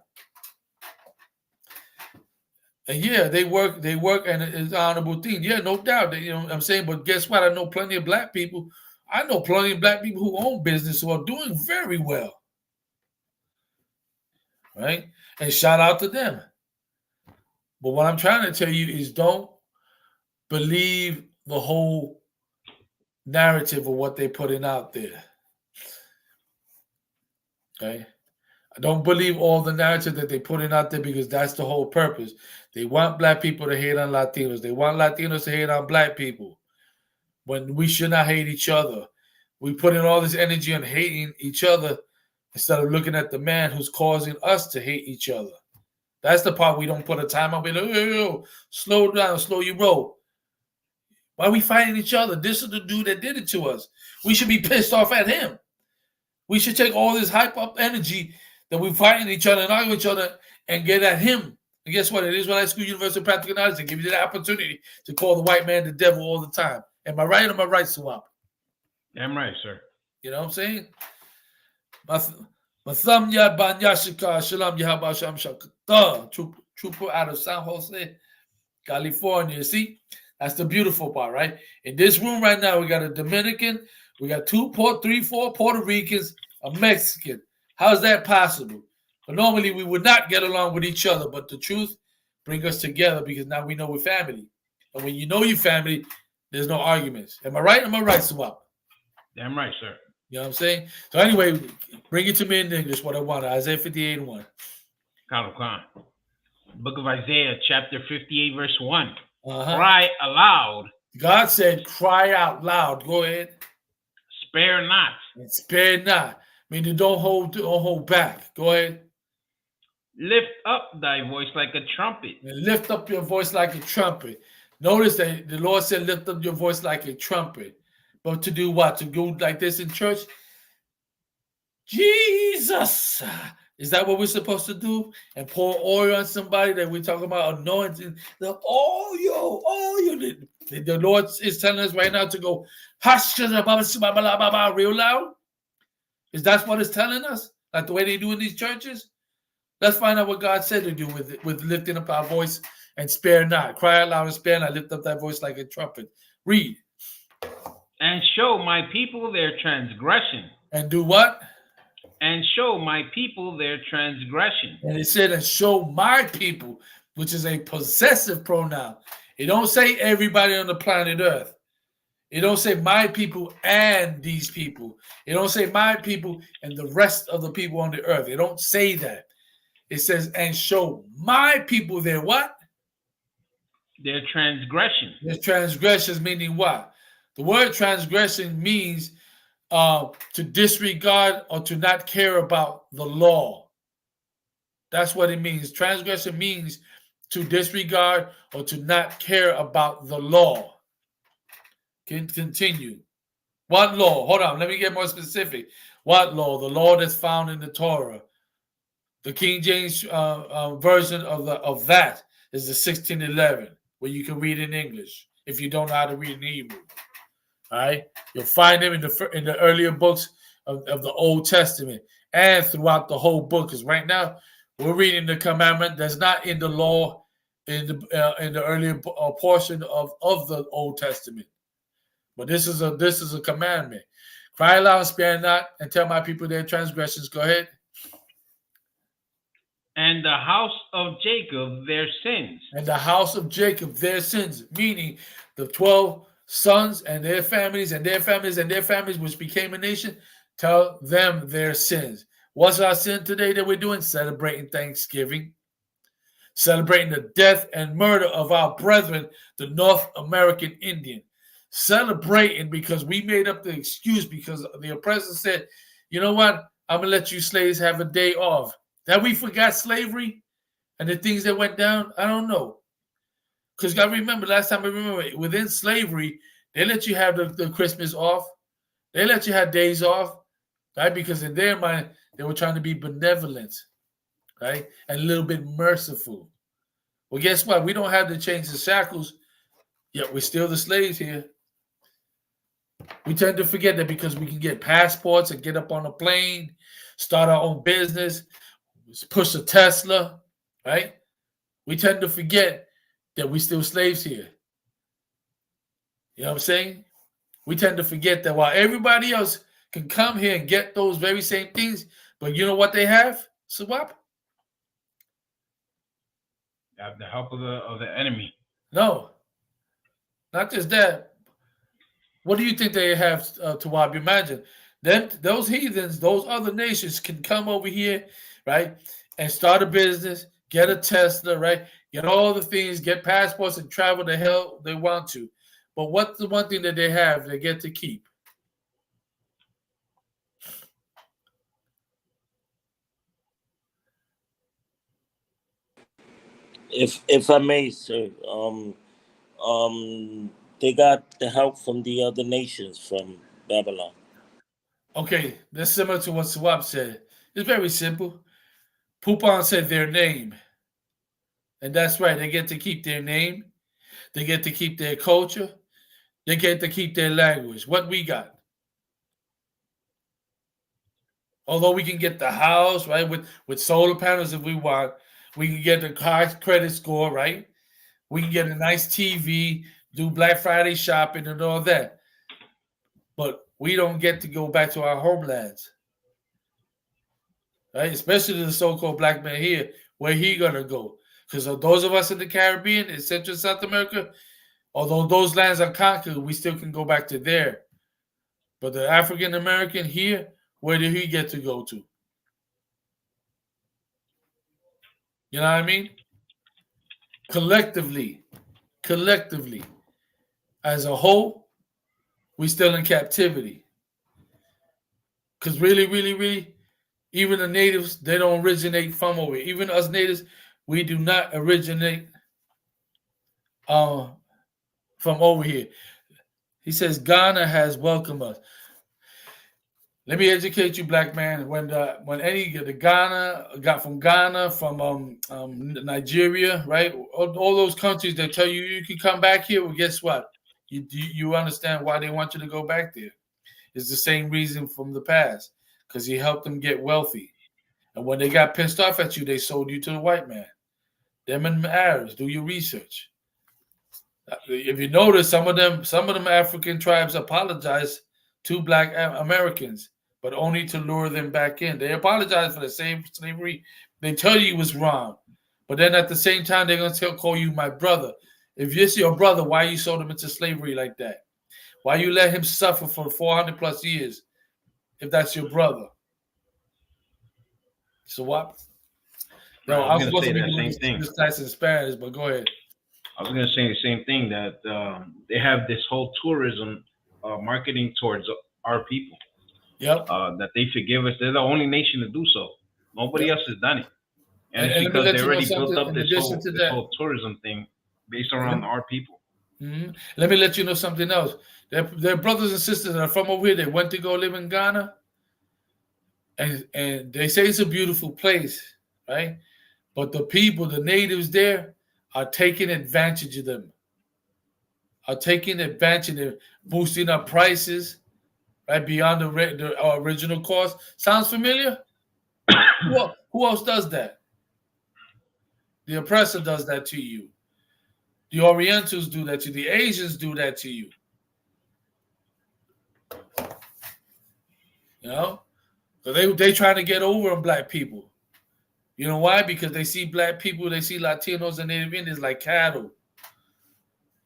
Speaker 1: And yeah, they work, and it's an honorable thing. Yeah, no doubt. You know what I'm saying? But guess what? I know plenty of black people. I know plenty of black people who own business who are doing very well. Right? And shout out to them. But what I'm trying to tell you is don't believe the whole narrative of what they're putting out there. Okay? I don't believe all the narrative that they're putting out there because that's the whole purpose. They want black people to hate on Latinos. They want Latinos to hate on black people when we should not hate each other. We put in all this energy on hating each other instead of looking at the man who's causing us to hate each other. That's the part we don't put a time on. We're like, yo, slow down, slow your roll. Why are we fighting each other? This is the dude that did it to us. We should be pissed off at him. We should take all this hype up energy that we're fighting each other and arguing each other and get at him. And guess what? It is what I.S.U.P.K University of Practical Knowledge. They give you the opportunity to call the white man the devil all the time. Am I right or am I right, I.S.U.P.K?
Speaker 4: I'm right, sir.
Speaker 1: You know what I'm saying? Matham Yad Ban Yashika Shalom Yahabasham Shakata. Trooper out of San Jose, California. See? That's the beautiful part, right? In this room right now, we got a Dominican, we got 4 Puerto Ricans, a Mexican. How's that possible? But normally we would not get along with each other, but the truth brings us together because now we know we're family. And when you know your family, there's no arguments. Am I right? Am I right, I.S.U.P.K?
Speaker 4: Damn right, sir.
Speaker 1: You know what I'm saying? So anyway, bring it to me in English, what I want. Isaiah 58:1.
Speaker 4: Khan. Book of Isaiah, chapter 58, verse 1. Cry aloud.
Speaker 1: God said, cry out loud. Go ahead.
Speaker 4: Spare not.
Speaker 1: And spare not. Meaning don't hold back. Go ahead.
Speaker 4: Lift up thy voice like a trumpet.
Speaker 1: And lift up your voice like a trumpet. Notice that the Lord said, lift up your voice like a trumpet. But to do what? To go like this in church? Jesus! Is that what we're supposed to do? And pour oil on somebody that we're talking about anointing? The oil. The Lord is telling us right now to go real loud. Is that what it's telling us? Like the way they do in these churches? Let's find out what God said to do with lifting up our voice and spare not. Cry out loud and spare not. Lift up that voice like a trumpet. Read.
Speaker 4: And show my people their transgression.
Speaker 1: And do what?
Speaker 4: And show my people their transgression.
Speaker 1: And it said, and show my people, which is a possessive pronoun. It don't say everybody on the planet Earth. It don't say my people and these people. It don't say my people and the rest of the people on the earth. It don't say that. It says, and show my people their what?
Speaker 4: Their transgression.
Speaker 1: Their transgressions meaning what? The word transgression means to disregard or to not care about the law. That's what it means. Transgression means to disregard or to not care about the law. Can continue. What law? Hold on. Let me get more specific. What law? The law that's found in the Torah. The King James version of that is the 1611, where you can read in English if you don't know how to read in Hebrew. All right, you'll find them in the earlier books of the Old Testament and throughout the whole book. Because right now we're reading the commandment that's not in the law in the earlier portion of the Old Testament. But this is a commandment. Cry aloud, spare not, and tell my people their transgressions. Go ahead.
Speaker 4: And the house of Jacob their sins.
Speaker 1: And the house of Jacob their sins, meaning the 12 sons and their families and their families and their families, which became a nation. Tell them their sins. What's our sin today that we're doing? Celebrating Thanksgiving. Celebrating the death and murder of our brethren, the North American Indian. Celebrating because we made up the excuse because the oppressor said, you know what? I'm going to let you slaves have a day off. That we forgot slavery and the things that went down? I don't know. Because I remember last time within slavery, they let you have the Christmas off. They let you have days off, right? Because in their mind, they were trying to be benevolent, right? And a little bit merciful. Well, guess what? We don't have to change the shackles, yet we're still the slaves here. We tend to forget that because we can get passports and get up on a plane, start our own business, push a Tesla, right? We tend to forget that we still slaves here. You know what I'm saying? We tend to forget that while everybody else can come here and get those very same things, but you know what they have? Swap?
Speaker 4: Have the help of the enemy.
Speaker 1: No. Not just that. What do you think they have to Wab? Imagine them, those heathens, those other nations can come over here, right, and start a business, get a Tesla, right, get all the things, get passports, and travel the hell they want to. But what's the one thing that they have they get to keep?
Speaker 6: If I may, sir, they got the help from the other nations from Babylon.
Speaker 1: Okay, that's similar to what Swap said. It's very simple. Poupon said their name. And that's right, they get to keep their name, they get to keep their culture, they get to keep their language. What we got? Although we can get the house, right, with solar panels if we want, we can get the high credit score, right? We can get a nice TV, do Black Friday shopping and all that. But we don't get to go back to our homelands. Right? Especially the so-called black man here, where he gonna go? Because those of us in the Caribbean, in Central South America, although those lands are conquered, we still can go back to there. But the African American here, where did he get to go to? You know what I mean? Collectively, as a whole, we still in captivity. Because really, even the natives, they don't originate from over here. Even us natives, we do not originate from over here. He says Ghana has welcomed us. Let me educate you, black man. When any the Ghana got from Ghana, from Nigeria, right? All those countries that tell you you can come back here. Well, guess what? You understand why they want you to go back there. It's the same reason from the past, because you helped them get wealthy. And when they got pissed off at you, they sold you to the white man. Them and Arabs, do your research. If you notice, some of them African tribes apologize to black Americans, but only to lure them back in. They apologize for the same slavery. They tell you it was wrong, but then at the same time, they're gonna call you my brother. If this your brother, why you sold him into slavery like that? Why you let him suffer for 400 plus years? If that's your brother, so what? No,
Speaker 4: I was
Speaker 1: I'm
Speaker 4: going to
Speaker 1: supposed
Speaker 4: say
Speaker 1: to be
Speaker 4: that
Speaker 1: doing
Speaker 4: same thing.
Speaker 1: this class in Spanish, but go ahead.
Speaker 4: I was going to say the same thing, that they have this whole tourism marketing towards our people.
Speaker 1: Yep.
Speaker 4: That they forgive us. They're the only nation to do so. Nobody else has done it. And it's
Speaker 1: let me
Speaker 4: because
Speaker 1: let
Speaker 4: they
Speaker 1: you know
Speaker 4: already built
Speaker 1: something
Speaker 4: up
Speaker 1: in
Speaker 4: this
Speaker 1: addition to that.
Speaker 4: whole tourism thing based around our people.
Speaker 1: Mm-hmm. Let me let you know something else. Their brothers and sisters that are from over here, they went to go live in Ghana, and they say it's a beautiful place, right? But the people, the natives there, are taking advantage of them. Are taking advantage of boosting up prices, right, beyond the original cost. Sounds familiar? Who else does that? The oppressor does that to you. The Orientals do that to you. The Asians do that to you. You know? So they trying to get over on black people. You know why? Because they see black people, they see Latinos and Native Indians like cattle.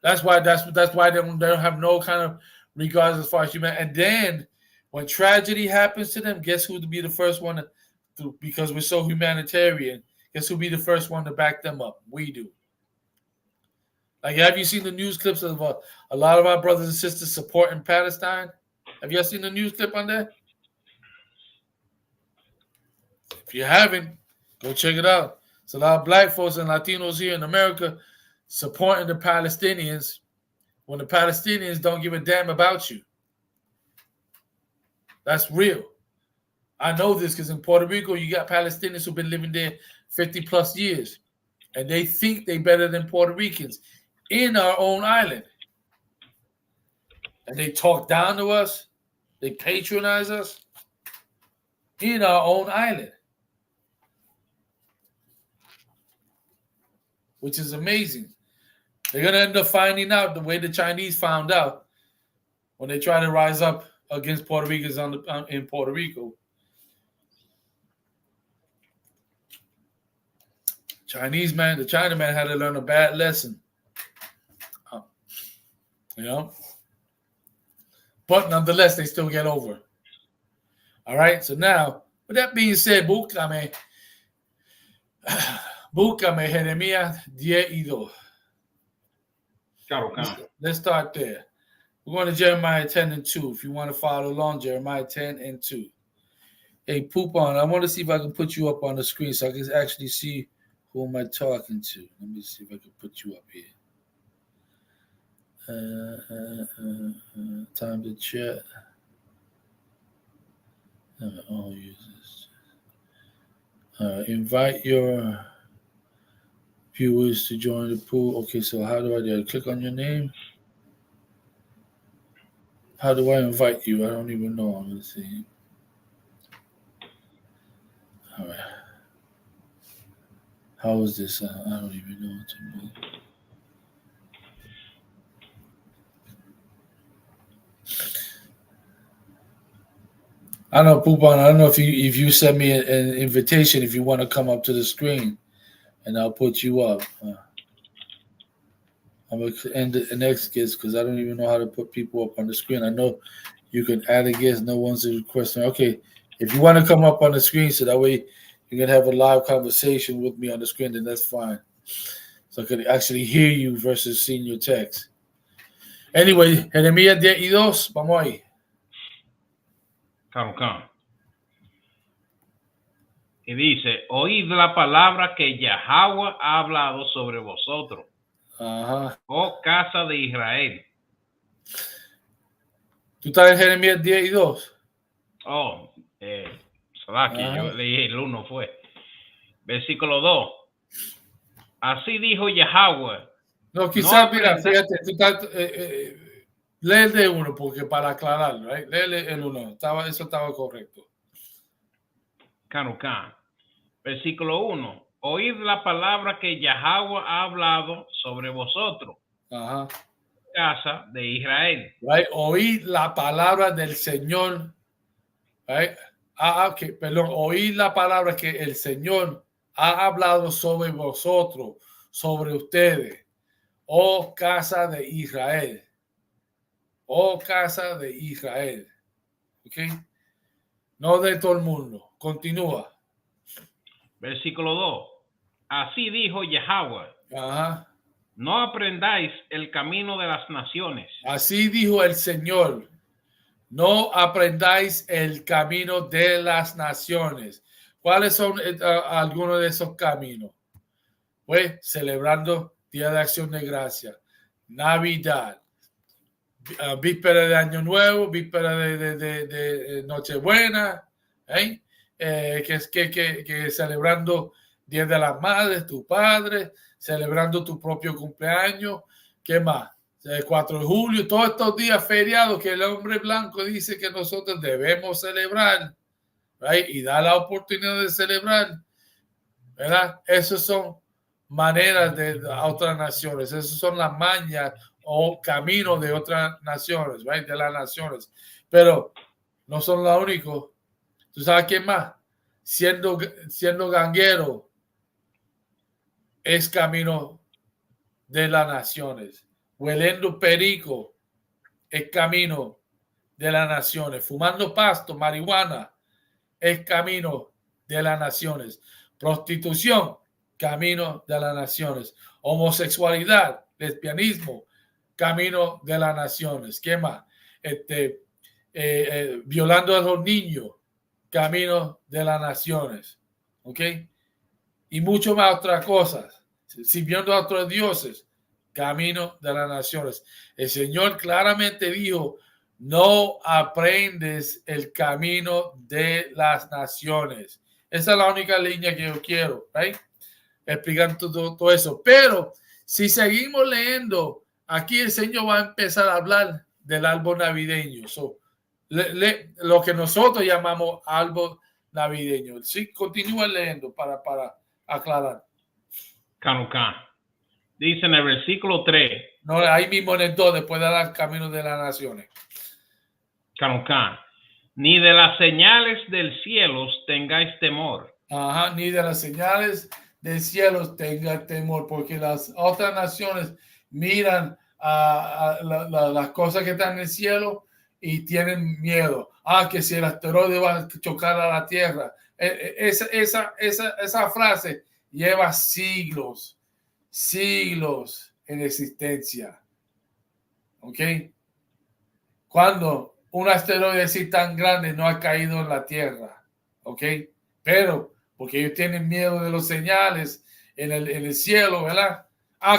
Speaker 1: That's why they don't have no kind of regards as far as human. And then when tragedy happens to them, guess who to be the first one to, because we're so humanitarian, guess who'll be the first one to back them up? We do. Like, have you seen the news clips of a lot of our brothers and sisters supporting Palestine? Have you seen the news clip on that? If you haven't, go check it out. It's a lot of black folks and Latinos here in America supporting the Palestinians when the Palestinians don't give a damn about you. That's real. I know this because in Puerto Rico, you got Palestinians who've been living there 50 plus years, and they think they're better than Puerto Ricans in our own island. And they talk down to us. They patronize us in our own island. which is amazing. They're going to end up finding out the way the Chinese found out when they try to rise up against Puerto Ricans in Puerto Rico. The Chinaman had to learn a bad lesson. You know? But nonetheless, they still get over. All right? So now, with that being said, búscame Jeremías 10:2. Let's start there. We're going to Jeremiah 10:2. If you want to follow along, Jeremiah 10:2. Hey, Poupon, I want to see if I can put you up on the screen so I can actually see who am I talking to. Let me see if I can put you up here. Time to chat. All users. Invite your viewers to join the pool. Okay, so how do I do it? Click on your name. How do I invite you? I don't even know. Let's see. All right. How is this? I don't even know what to do. I don't know, Poupon. I don't know if you send me an invitation if you want to come up to the screen, and I'll put you up. I'm going to end the next guest because I don't even know how to put people up on the screen. I know you can add a guest. No one's requesting. Okay, if you want to come up on the screen so that way you can have a live conversation with me on the screen, then that's fine. So I can actually hear you versus seeing your text. Anyway, Jeremías 10:2, vamos ahí.
Speaker 4: Y dice, oíd la palabra que Yahweh ha hablado sobre vosotros, oh casa de Israel.
Speaker 1: ¿Tú estás en Jeremías 10:2?
Speaker 4: Oh, Salaki, yo leí el 1 fue. Versículo 2. Así dijo Yahweh.
Speaker 1: No, quizás, mira, fíjate, tú estás, lee el de 1 porque para aclararlo, right? Lee el 1, eso estaba correcto.
Speaker 4: Canucán. Versículo 1. Oíd la palabra que Yahweh ha hablado sobre vosotros, casa de Israel.
Speaker 1: Right? Oíd la palabra del Señor. Right? Perdón, oíd la palabra que el Señor ha hablado sobre vosotros, sobre ustedes, oh casa de Israel. Oh casa de Israel. ¿Ok? No de todo el mundo. Continúa.
Speaker 4: Versículo 2. Así dijo Yahweh. No aprendáis el camino de las naciones.
Speaker 1: Así dijo el Señor. No aprendáis el camino de las naciones. ¿Cuáles son algunos de esos caminos? Pues celebrando Día de Acción de Gracia, Navidad, víspera de Año Nuevo, víspera de Nochebuena, que celebrando Día de las Madres, tu padre, celebrando tu propio cumpleaños. ¿Qué más? El 4 de julio, todos estos días feriados que el hombre blanco dice que nosotros debemos celebrar, right? Y da la oportunidad de celebrar, ¿verdad? Esas son maneras de otras naciones, esas son las mañas o caminos de otras naciones, right? De las naciones, pero no son los únicos. ¿Tú sabes quién más? Siendo ganguero es camino de las naciones. Huelendo perico es camino de las naciones. Fumando pasto, marihuana, es camino de las naciones. Prostitución, camino de las naciones. Homosexualidad, lesbianismo, camino de las naciones. ¿Qué más? Violando a los niños, camino de las naciones. ¿Ok? Y mucho más otras cosas. Sirviendo a otros dioses, camino de las naciones. El Señor claramente dijo, no aprendes el camino de las naciones. Esa es la única línea que yo quiero, right? Explicando todo eso. Pero si seguimos leyendo, aquí el Señor va a empezar a hablar del árbol navideño. Lo que nosotros llamamos árbol navideño. Sí, continúa leyendo para aclarar.
Speaker 4: Canucán. Dice en el versículo 3.
Speaker 1: No, ahí mismo en el 2, después de dar camino de las naciones.
Speaker 4: Canocán. Ni de las señales del cielo tengáis temor.
Speaker 1: Ajá, ni de las señales del cielo tenga temor, porque las otras naciones miran a las cosas que están en el cielo y tienen miedo. Que si el asteroide va a chocar a la Tierra. Esa frase lleva siglos en existencia. ¿Ok? Cuando un asteroide así tan grande no ha caído en la Tierra. ¿Ok? Pero porque ellos tienen miedo de los señales en el cielo, ¿verdad?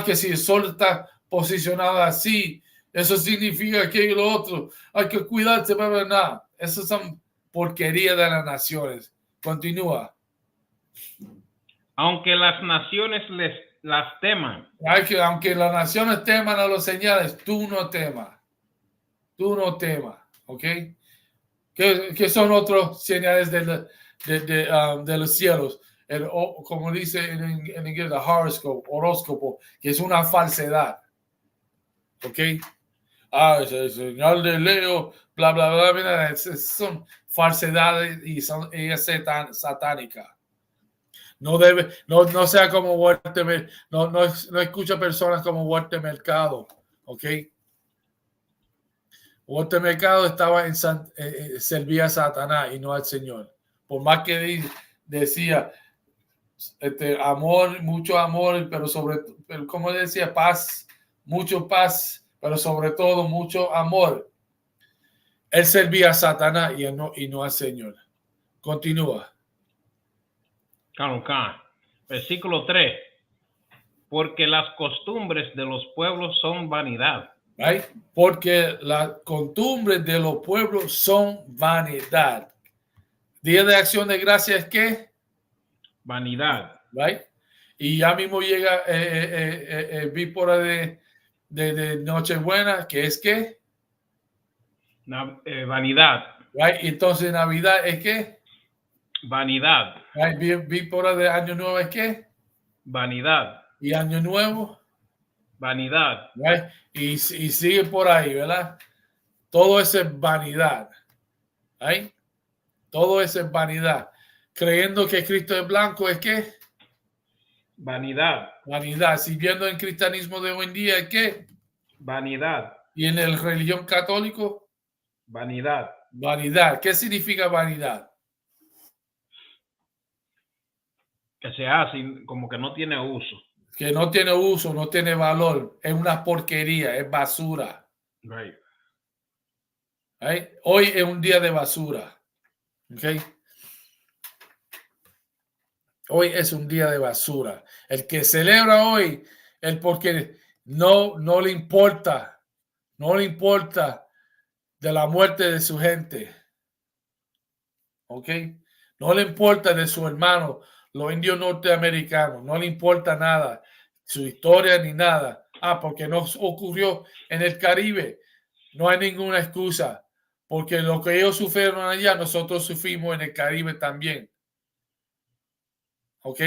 Speaker 1: Que si el sol está posicionado así, eso significa que lo otro, hay que cuidarse, para nada. Eso son porquerías de las naciones. Continúa.
Speaker 4: Aunque las naciones las teman.
Speaker 1: Aunque las naciones teman a los señales, tú no temas. Tú no temas, ¿ok? ¿Qué son otros señales de los cielos? Como dice en inglés, el horóscopo, que es una falsedad. ¿Ok? Es el señal de Leo, bla, bla, bla, bla. Son falsedades y es satánica. No sea como Walter, no escucha personas como Walter Mercado. ¿Ok? Walter Mercado estaba servía a Satanás y no al Señor. Por más que decía amor, mucho amor, pero como decía, paz, mucho paz, pero sobre todo mucho amor. Él servía a Satanás y no al Señor. Continúa.
Speaker 4: Versículo 3. Porque las costumbres de los pueblos son vanidad.
Speaker 1: Right? Porque las costumbres de los pueblos son vanidad. Día de Acción de Gracias, ¿qué?
Speaker 4: Vanidad.
Speaker 1: Right? Y ya mismo llega víspera de Nochebuena, que es ¿qué?
Speaker 4: Vanidad.
Speaker 1: Right? Entonces Navidad es ¿qué?
Speaker 4: Vanidad.
Speaker 1: Right? Víspera de Año Nuevo es ¿qué?
Speaker 4: Vanidad.
Speaker 1: Y Año Nuevo.
Speaker 4: Vanidad.
Speaker 1: Right? Y sigue por ahí, ¿verdad? Todo eso es vanidad. Right? Todo eso es vanidad. Creyendo que Cristo es blanco es ¿qué?
Speaker 4: Vanidad.
Speaker 1: Vanidad. Siguiendo el cristianismo de hoy en día es ¿qué?
Speaker 4: Vanidad.
Speaker 1: Y en la religión católico,
Speaker 4: vanidad.
Speaker 1: Vanidad. ¿Qué significa vanidad?
Speaker 4: Que se hace como que no tiene uso.
Speaker 1: Que no tiene uso, no tiene valor. Es una porquería, es basura.
Speaker 4: Right.
Speaker 1: Right? Hoy es un día de basura. Okay. Hoy es un día de basura. El que celebra hoy es porque no le importa de la muerte de su gente. ¿Ok? No le importa de su hermano, los indios norteamericanos. No le importa nada, su historia ni nada. Porque no ocurrió en el Caribe. No hay ninguna excusa. Porque lo que ellos sufrieron allá, nosotros sufrimos en el Caribe también. ¿Ok?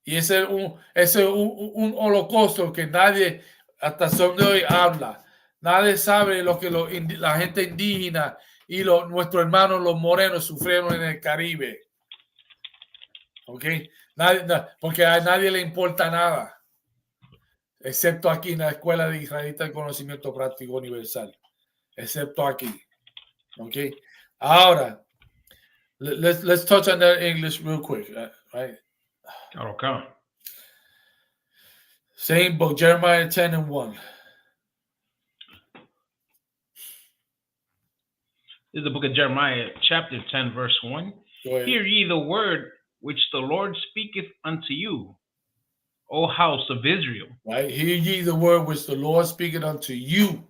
Speaker 1: Y ese es un holocausto que nadie hasta son de hoy habla. Nadie sabe lo que la gente indígena y nuestros hermanos los morenos sufrieron en el Caribe. ¿Ok? Porque a nadie le importa nada. Excepto aquí en la Escuela de Israelita de Conocimiento Práctico Universal. Excepto aquí. ¿Ok? Ahora, let's touch on that English real quick. Right?
Speaker 4: Okay.
Speaker 1: Same book, Jeremiah 10:1.
Speaker 4: This is the book of Jeremiah, chapter 10, verse 1. Hear ye the word which the Lord speaketh unto you, O house of Israel.
Speaker 1: Right? Hear ye the word which the Lord speaketh unto you,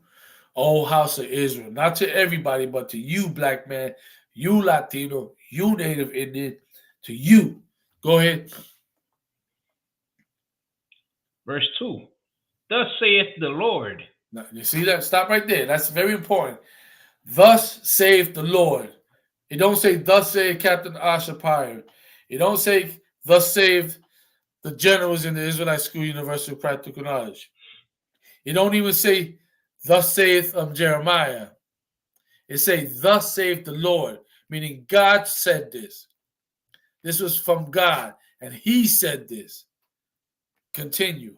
Speaker 1: O house of Israel. Not to everybody, but to you, black man, you Latino, you Native Indian, to you. Go ahead.
Speaker 4: Verse 2. Thus saith the Lord.
Speaker 1: Now, you see that? Stop right there. That's very important. Thus saith the Lord. It don't say, thus saith Captain I.S.U.P.K. It don't say, thus saith the generals in the Israelite School University of Practical Knowledge. It don't even say, thus saith Jeremiah. It says, thus saith the Lord, meaning God said this. This was from God, and he said this. Continue.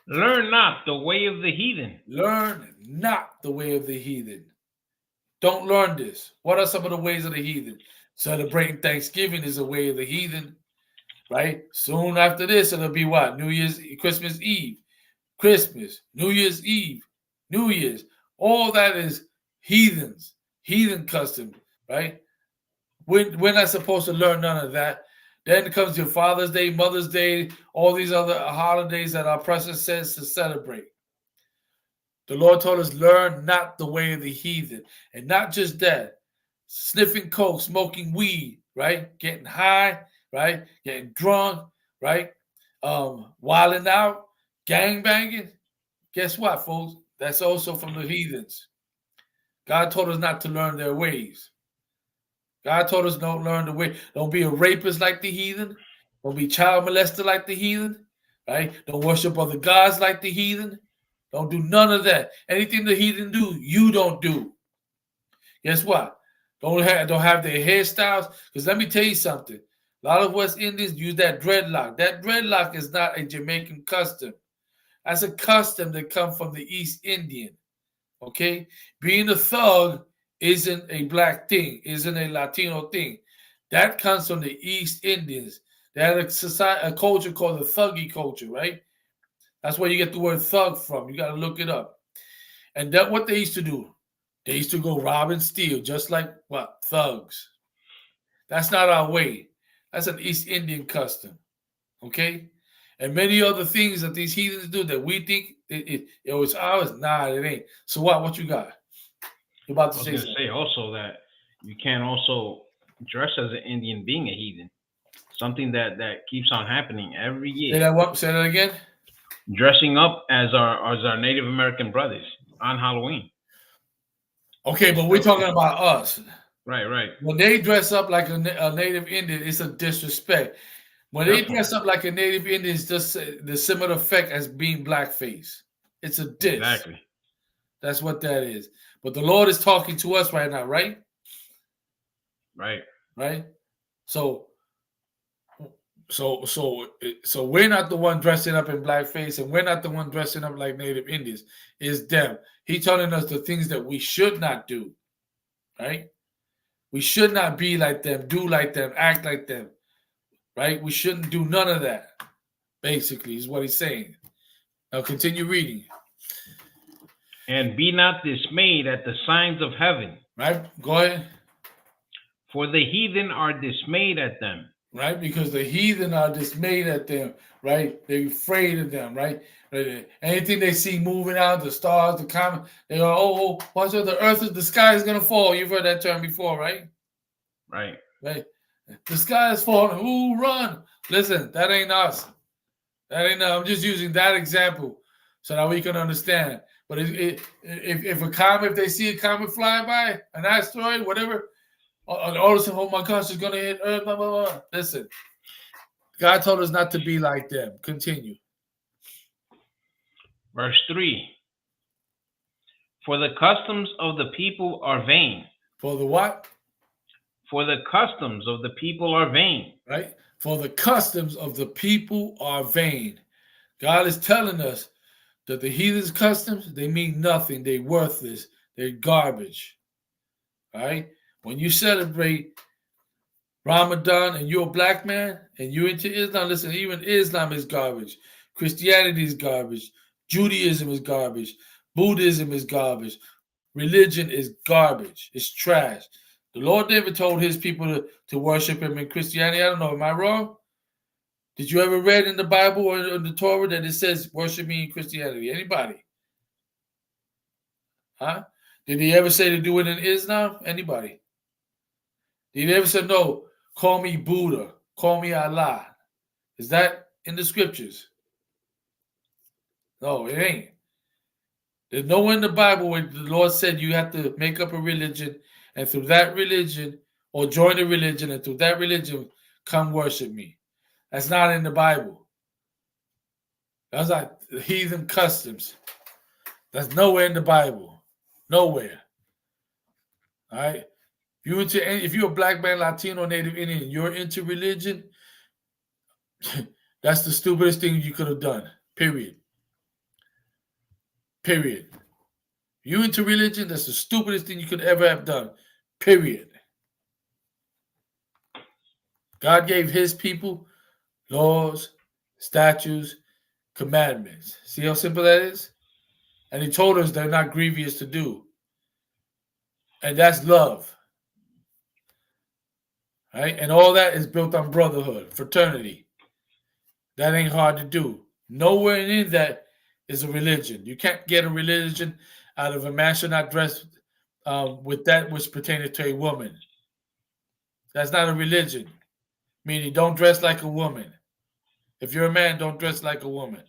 Speaker 4: Learn not the way of the heathen.
Speaker 1: Learn not the way of the heathen. Don't learn this. What are some of the ways of the heathen? Celebrating Thanksgiving is a way of the heathen, right? Soon after this, it'll be what? Christmas Eve, Christmas, New Year's Eve, New Year's. All that is heathen custom, right? We're not supposed to learn none of that. Then comes your Father's Day, Mother's Day, all these other holidays that our president says to celebrate. The Lord told us, learn not the way of the heathen. And not just that, sniffing coke, smoking weed, right? Getting high, right? Getting drunk, right? Wilding out, gang banging. Guess what, folks? That's also from the heathens. God told us not to learn their ways. God told us don't learn the way. Don't be a rapist like the heathen. Don't be child molester like the heathen, right? Don't worship other gods like the heathen. Don't do none of that. Anything the heathen do, you don't do. Guess what? Don't have their hairstyles. Because let me tell you something. A lot of West Indians use that dreadlock. That dreadlock is not a Jamaican custom. That's a custom that comes from the East Indian. Okay? Being a thug isn't a black thing, isn't a Latino thing. That comes from the East Indians. They had a culture called the thuggy culture, right? That's where you get the word thug from. You got to look it up. And that's what they used to do. They used to go rob and steal, just like what? Thugs. That's not our way. That's an East Indian custom. Okay? And many other things that these heathens do that we think it was ours. Nah, it ain't. So what you got? You're about to say something.
Speaker 4: Say also that you can't also dress as an Indian being a heathen. Something that keeps on happening every year.
Speaker 1: Say that again?
Speaker 4: Dressing up as our Native American brothers on Halloween.
Speaker 1: Okay, but we're talking about us.
Speaker 4: Right.
Speaker 1: When they dress up like a Native Indian, it's a disrespect. When they dress up like a Native Indian, it's just the similar effect as being blackface. It's a diss.
Speaker 4: Exactly.
Speaker 1: That's what that is. But the Lord is talking to us right now, right? Right. So we're not the one dressing up in blackface, and we're not the one dressing up like Native Indians. It's them. He's telling us the things that we should not do, right? We should not be like them, do like them, act like them, right? We shouldn't do none of that, basically, is what he's saying. Now continue reading.
Speaker 4: And be not dismayed at the signs of heaven.
Speaker 1: Right? Go ahead.
Speaker 4: For the heathen are dismayed at them.
Speaker 1: Right? Because the heathen are dismayed at them, right? They're afraid of them, right? Anything they see moving out, the stars, the comet, they go, watch out, the sky is going to fall. You've heard that term before, right?
Speaker 4: Right.
Speaker 1: The sky is falling. Ooh, run. Listen, that ain't us. I'm just using that example so that we can understand. But if they see a comet flying by, an asteroid, whatever, all of a sudden, oh my gosh, it's going to hit Earth, blah, blah, blah. Listen, God told us not to be like them. Continue.
Speaker 4: Verse 3. For the customs of the people are vain.
Speaker 1: For the what?
Speaker 4: For the customs of the people are vain.
Speaker 1: Right? For the customs of the people are vain. God is telling us that the heathen's customs, they mean nothing. They're worthless. They're garbage. All right? When you celebrate Ramadan and you're a black man and you're into Islam, listen, even Islam is garbage. Christianity is garbage. Judaism is garbage. Buddhism is garbage. Religion is garbage. It's trash. The Lord never told his people to worship him in Christianity. I don't know. Am I wrong? Did you ever read in the Bible or in the Torah that it says worship me in Christianity? Anybody? Huh? Did he ever say to do it in Islam? Anybody? Did he ever say, no, call me Buddha, call me Allah? Is that in the scriptures? No, it ain't. There's nowhere in the Bible where the Lord said you have to make up a religion, and through that religion, or join a religion, and through that religion, come worship me. That's not in the Bible. That's like heathen customs. That's nowhere in the Bible. Nowhere. All right. If you're a black man, Latino, Native Indian, you're into religion, that's the stupidest thing you could have done. Period. Period. You into religion, that's the stupidest thing you could ever have done. Period. God gave his people laws, statutes, commandments. See how simple that is? And he told us they're not grievous to do. And that's love. Right? And all that is built on brotherhood, fraternity. That ain't hard to do. Nowhere in that is a religion. You can't get a religion out of a man should not dress with that which pertaineth to a woman. That's not a religion. Meaning, don't dress like a woman. If you're a man, don't dress like a woman.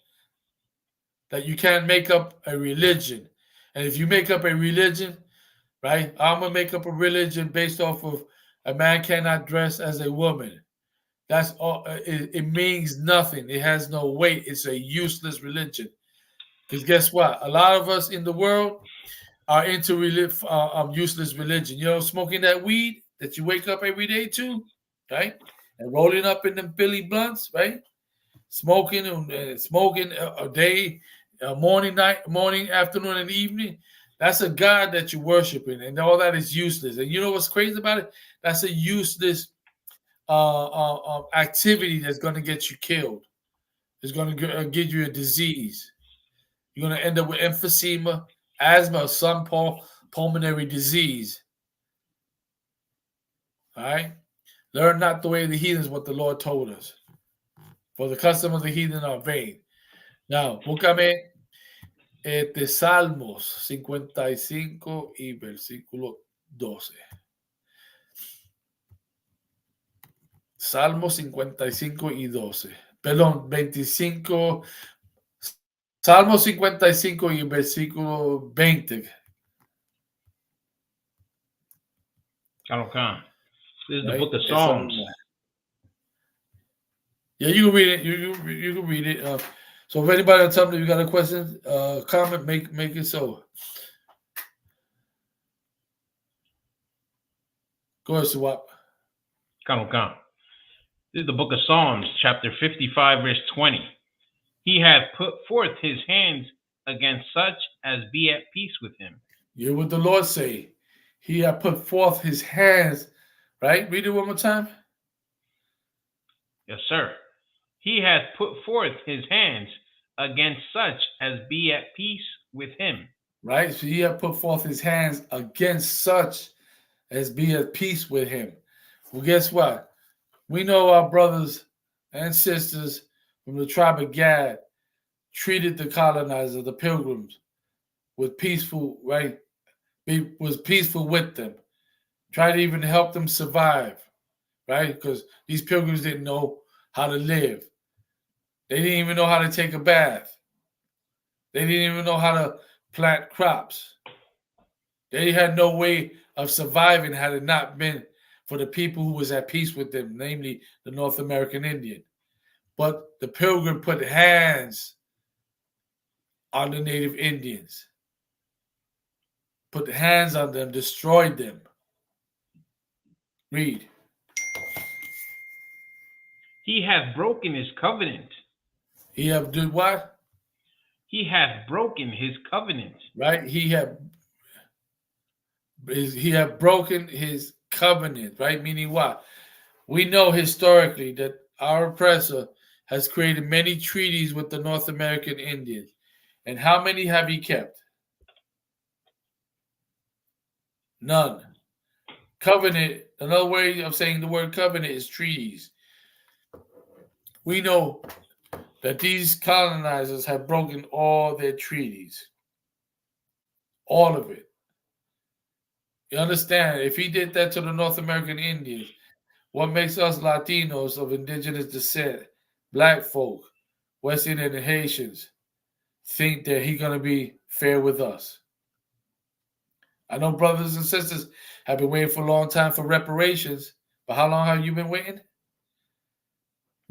Speaker 1: That you can't make up a religion. And if you make up a religion, right, I'm going to make up a religion based off of a man cannot dress as a woman. That's all. It means nothing. It has no weight. It's a useless religion. Because guess what? A lot of us in the world are into useless religion. You know, smoking that weed that you wake up every day to, right? And rolling up in them Philly blunts, right? Smoking a day, morning, afternoon, and evening. That's a God that you're worshiping, and all that is useless. And you know what's crazy about it? That's a useless activity that's going to get you killed. It's going to give you a disease. You're going to end up with emphysema, asthma, or some pulmonary disease. All right? Learn not the way of the heathens, what the Lord told us. For the custom of the heathen are vain. Now, búscame Salmos 55 y versículo 12. Salmos 55 y 12. Perdón, 25. Salmos 55 y versículo 20.
Speaker 4: Okay. This is the
Speaker 1: Right?
Speaker 4: book of Psalms.
Speaker 1: Yeah, you can read it. You can read it. So if anybody on something you got a question, comment, make it so. Go ahead, Swap.
Speaker 4: Okay. This is the book of Psalms, chapter 55, verse 20. He hath put forth his hands against such as be at peace with him.
Speaker 1: You hear what the Lord say? He hath put forth his hands, right? Read it one more time.
Speaker 4: Yes, sir. He hath put forth his hands against such as be at peace with him.
Speaker 1: Right? So he hath put forth his hands against such as be at peace with him. Well, guess what? We know our brothers and sisters from the tribe of Gad treated the colonizers, the pilgrims, with peaceful, right? He was peaceful with them. Tried to even help them survive, right? Because these pilgrims didn't know how to live. They didn't even know how to take a bath. They didn't even know how to plant crops. They had no way of surviving had it not been for the people who was at peace with them, namely the North American Indian. But the pilgrim put hands on the native Indians, put hands on them, destroyed them. Read.
Speaker 4: He hath broken his covenant.
Speaker 1: He have done what?
Speaker 4: He hath broken his covenant.
Speaker 1: Right? He have broken his covenant, right? Meaning what? We know historically that our oppressor has created many treaties with the North American Indians. And how many have he kept? None. Covenant, another way of saying the word covenant is treaties. We know that these colonizers have broken all their treaties. All of it. You understand? If he did that to the North American Indians, what makes us Latinos of indigenous descent, black folk, West Indian and Haitians, think that he's going to be fair with us? I know brothers and sisters have been waiting for a long time for reparations, but how long have you been waiting?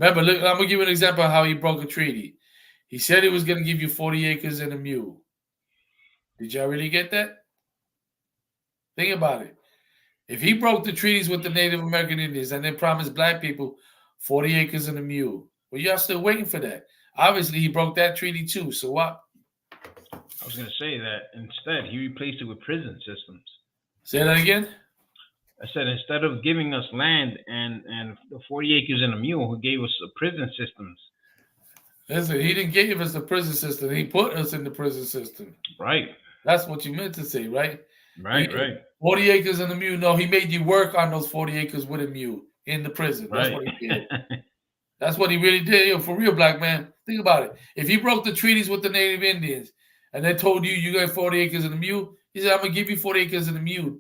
Speaker 1: Remember, look, I'm going to give you an example of how he broke a treaty. He said he was going to give you 40 acres and a mule. Did y'all really get that? Think about it. If he broke the treaties with the Native American Indians and then promised black people 40 acres and a mule, well, y'all still waiting for that. Obviously, he broke that treaty too. So what?
Speaker 4: I was going to say that instead, he replaced it with prison systems.
Speaker 1: Say that again?
Speaker 4: I said instead of giving us land and the 40 acres and a mule, he gave us prison systems.
Speaker 1: Listen, he didn't give us the prison system. He put us in the prison system.
Speaker 4: Right.
Speaker 1: That's what you meant to say, right?
Speaker 4: Right, right.
Speaker 1: 40 acres and a mule. No, he made you work on those 40 acres with a mule in the prison. That's
Speaker 4: Right.
Speaker 1: what he did. That's what he really did. Yo, for real, black man. Think about it. If he broke the treaties with the Native Indians and they told you you got 40 acres and a mule, he said, I'm going to give you 40 acres and a mule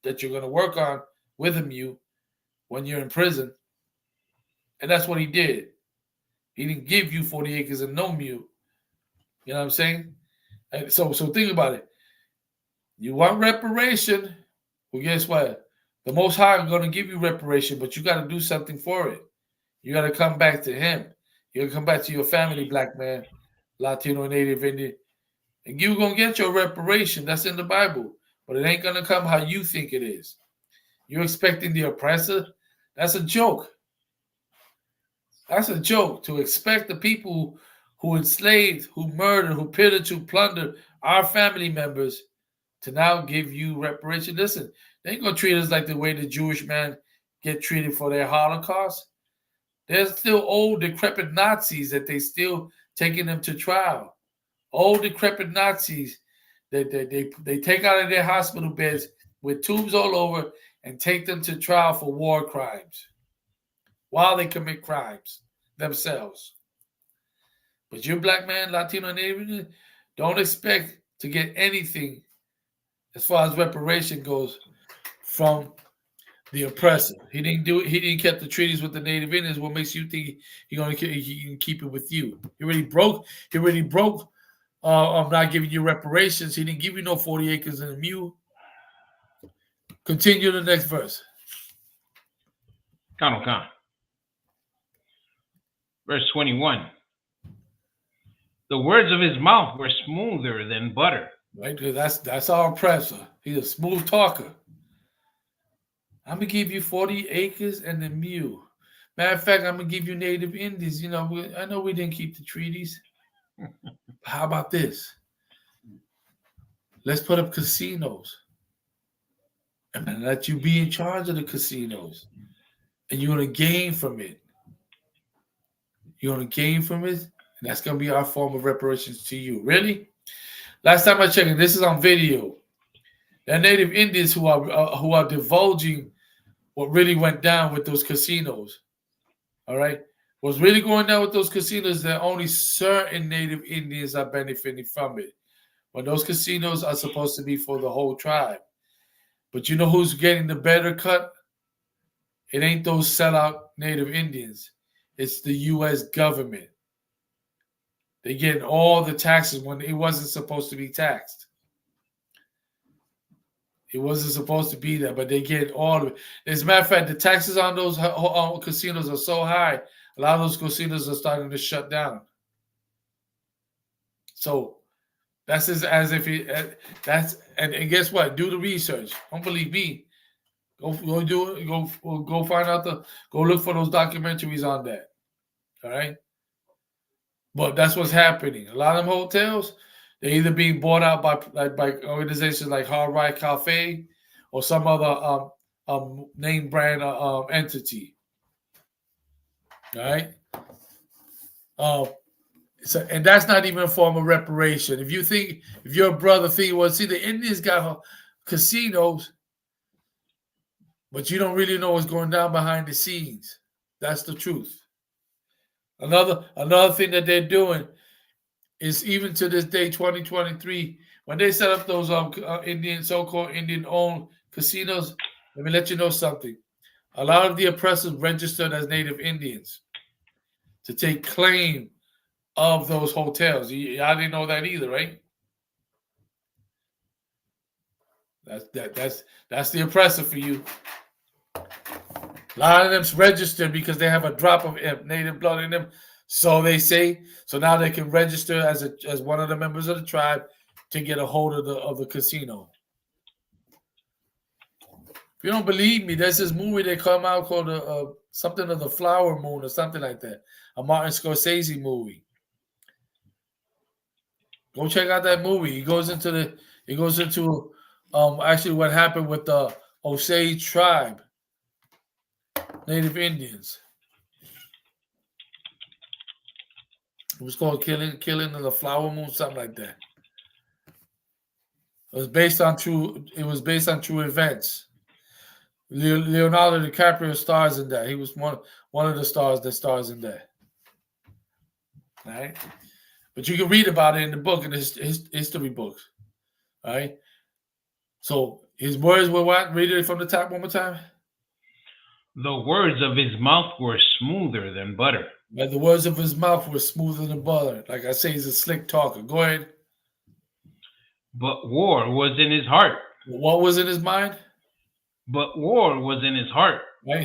Speaker 1: that you're going to work on with a mule when you're in prison. And that's what he did. He didn't give you 40 acres and no mule. You know what I'm saying? And so think about it. You want reparation? Well, guess what? The Most High is going to give you reparation, but you got to do something for it. You got to come back to him. You got to come back to your family, black man, Latino, Native Indian. And you're going to get your reparation. That's in the Bible. But it ain't going to come how you think it is. You're expecting the oppressor? That's a joke. That's a joke to expect the people who enslaved, who murdered, who pillaged, who plundered our family members to now give you reparation. Listen, they ain't going to treat us like the way the Jewish man get treated for their Holocaust. There's still old, decrepit Nazis that they still taking them to trial. Old, decrepit Nazis that they take out of their hospital beds with tubes all over and take them to trial for war crimes while they commit crimes themselves. But you, black man, Latino, Native, don't expect to get anything as far as reparation goes from the oppressor. He didn't do it. He didn't keep the treaties with the Native Indians. What makes you think he can keep it with you? He already broke. I'm not giving you reparations. He didn't give you no 40 acres and a mule. Continue the next verse.
Speaker 4: Khan. Verse 21. The words of his mouth were smoother than butter.
Speaker 1: Right? Because that's our oppressor. He's a smooth talker. I'm going to give you 40 acres and a mule. Matter of fact, I'm going to give you Native Indians. You know, I know we didn't keep the treaties. How about this? Let's put up casinos. And then let you be in charge of the casinos. And you're going to gain from it. You're going to gain from it. And that's going to be our form of reparations to you. Really? Last time I checked, this is on video. The Native Indians who are divulging what really went down with those casinos. All right? What's really going down with those casinos, that only certain Native Indians are benefiting from it. When those casinos are supposed to be for the whole tribe. But you know who's getting the better cut? It ain't those sellout Native Indians. It's the U.S. government. They're getting all the taxes when it wasn't supposed to be taxed. It wasn't supposed to be there, but they get all of it. As a matter of fact, the taxes on those casinos are so high, a lot of those casinos are starting to shut down. So that's as if that's and guess what? Do the research. Don't believe me. Go do it. Go find out go look for those documentaries on that. All right. But that's what's happening. A lot of them hotels, they're either being bought out by organizations like Hard Rock Cafe or some other name brand entity. All right. So, and that's not even a form of reparation. If your brother think, well, see, the Indians got casinos, but you don't really know what's going down behind the scenes. That's the truth. Another thing that they're doing is, even to this day, 2023, when they set up those so-called Indian-owned casinos, let me let you know something. A lot of the oppressors registered as Native Indians to take claim of those hotels. Y'all didn't know that either, right? That's the oppressor for you. A lot of them's registered because they have a drop of native blood in them, so they say. So now they can register as one of the members of the tribe to get a hold of the casino. If you don't believe me, there's this movie they come out called something of the Flower Moon or something like that. A Martin Scorsese movie. Go check out that movie. He goes into actually what happened with the Osage tribe, Native Indians. It was called Killing of the Flower Moon, something like that. It was based on true events. Leonardo DiCaprio stars in that. He was one of the stars that stars in that. All right? But you can read about it in the book, in the history books. All right? So his words were what? Read it from the top one more time.
Speaker 4: The words of his mouth were smoother than butter.
Speaker 1: But the words of his mouth were smoother than butter. Like I say, he's a slick talker. Go ahead.
Speaker 4: But war was in his heart.
Speaker 1: What was in his mind?
Speaker 4: But war was in his heart.
Speaker 1: Right?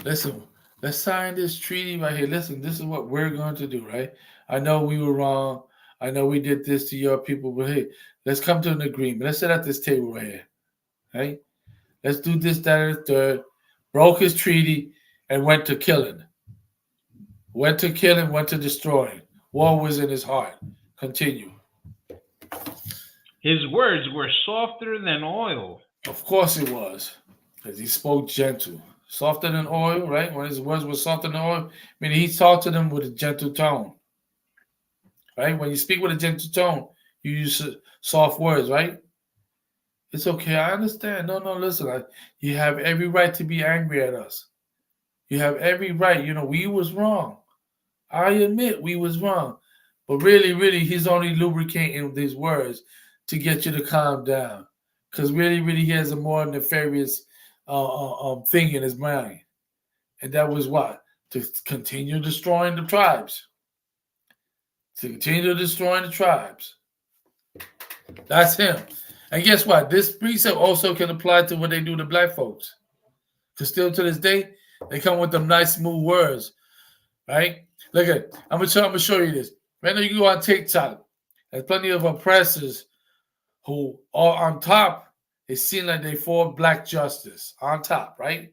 Speaker 1: Listen, let's sign this treaty right here. Listen, this is what we're going to do, right? I know we were wrong. I know we did this to your people, but hey, let's come to an agreement. Let's sit at this table right here, right? Let's do this, that, and the third. Broke his treaty and went to killing. Went to killing, went to destroying. War was in his heart. Continue.
Speaker 4: His words were softer than oil.
Speaker 1: Of course it was, because he spoke gentle. Softer than oil, right? When his words were softer than oil, meaning he talked to them with a gentle tone. Right? When you speak with a gentle tone, you use soft words, right? It's okay. I understand. No, listen. You have every right to be angry at us. You have every right. We was wrong. I admit we was wrong. But really, he's only lubricating these words to get you to calm down. Because really, he has a more nefarious thing in his mind. And that was what? To continue destroying the tribes. To continue destroying the tribes. That's him. And guess what? This precept also can apply to what they do to black folks. Because still to this day, they come with them nice, smooth words. Right? Look at it. I'm gonna show you this. Right now, you go on TikTok. There's plenty of oppressors who are on top. It seems like they for black justice. On top, right?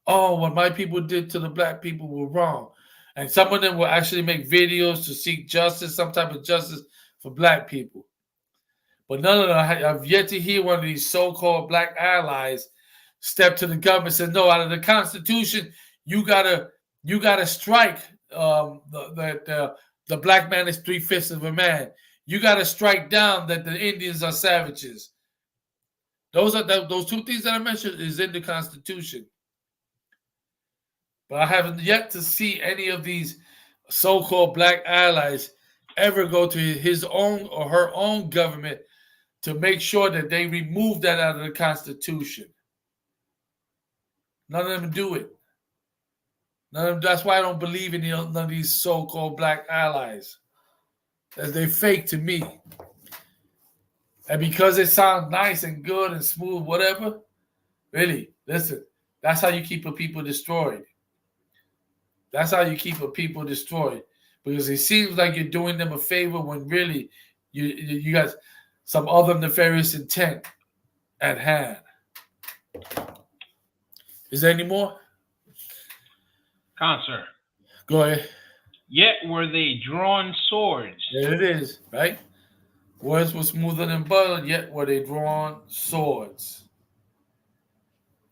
Speaker 1: Oh, what my people did to the black people were wrong. And some of them will actually make videos to seek justice, some type of justice for black people. But none of them, I've yet to hear one of these so-called black allies step to the government and say, no, out of the Constitution, you gotta strike that the black man is 3/5 of a man. You gotta strike down that the Indians are savages. Those two things that I mentioned is in the Constitution. But I haven't yet to see any of these so-called black allies ever go to his own or her own government to make sure that they remove that out of the Constitution. None of them do it. That's why I don't believe in none of these so-called black allies. As they fake to me. And because it sounds nice and good and smooth, whatever, really, listen, that's how you keep a people destroyed. That's how you keep a people destroyed. Because it seems like you're doing them a favor when really you got some other nefarious intent at hand. Is there any more?
Speaker 4: Sir.
Speaker 1: Go ahead.
Speaker 4: Yet were they drawn swords.
Speaker 1: There it is, right? Words were smoother than butter, yet were they drawn swords.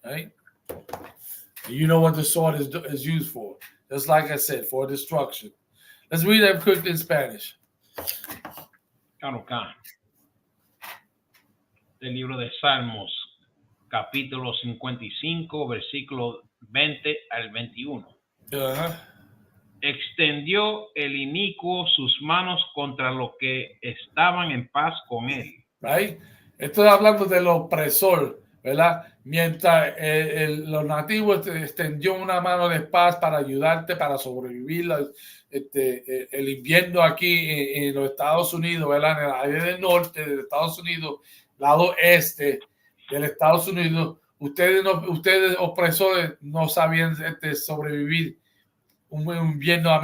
Speaker 1: Right? And you know what the sword is used for. Just like I said, for destruction. Let's read that quickly in Spanish.
Speaker 4: Claro, acá. Del libro de Salmos, capítulo 55, versículo 20 al 21.
Speaker 1: Uh-huh.
Speaker 4: Extendió el inicuo sus manos contra los que estaban en paz con él.
Speaker 1: Right? Estoy hablando del opresor, ¿verdad? Mientras los nativos extendió una mano de paz para ayudarte, para sobrevivir el invierno aquí en los Estados Unidos, ¿verdad? En el área del norte de Estados Unidos, lado este del Estados Unidos, Ustedes opresores no sabían sobrevivir un invierno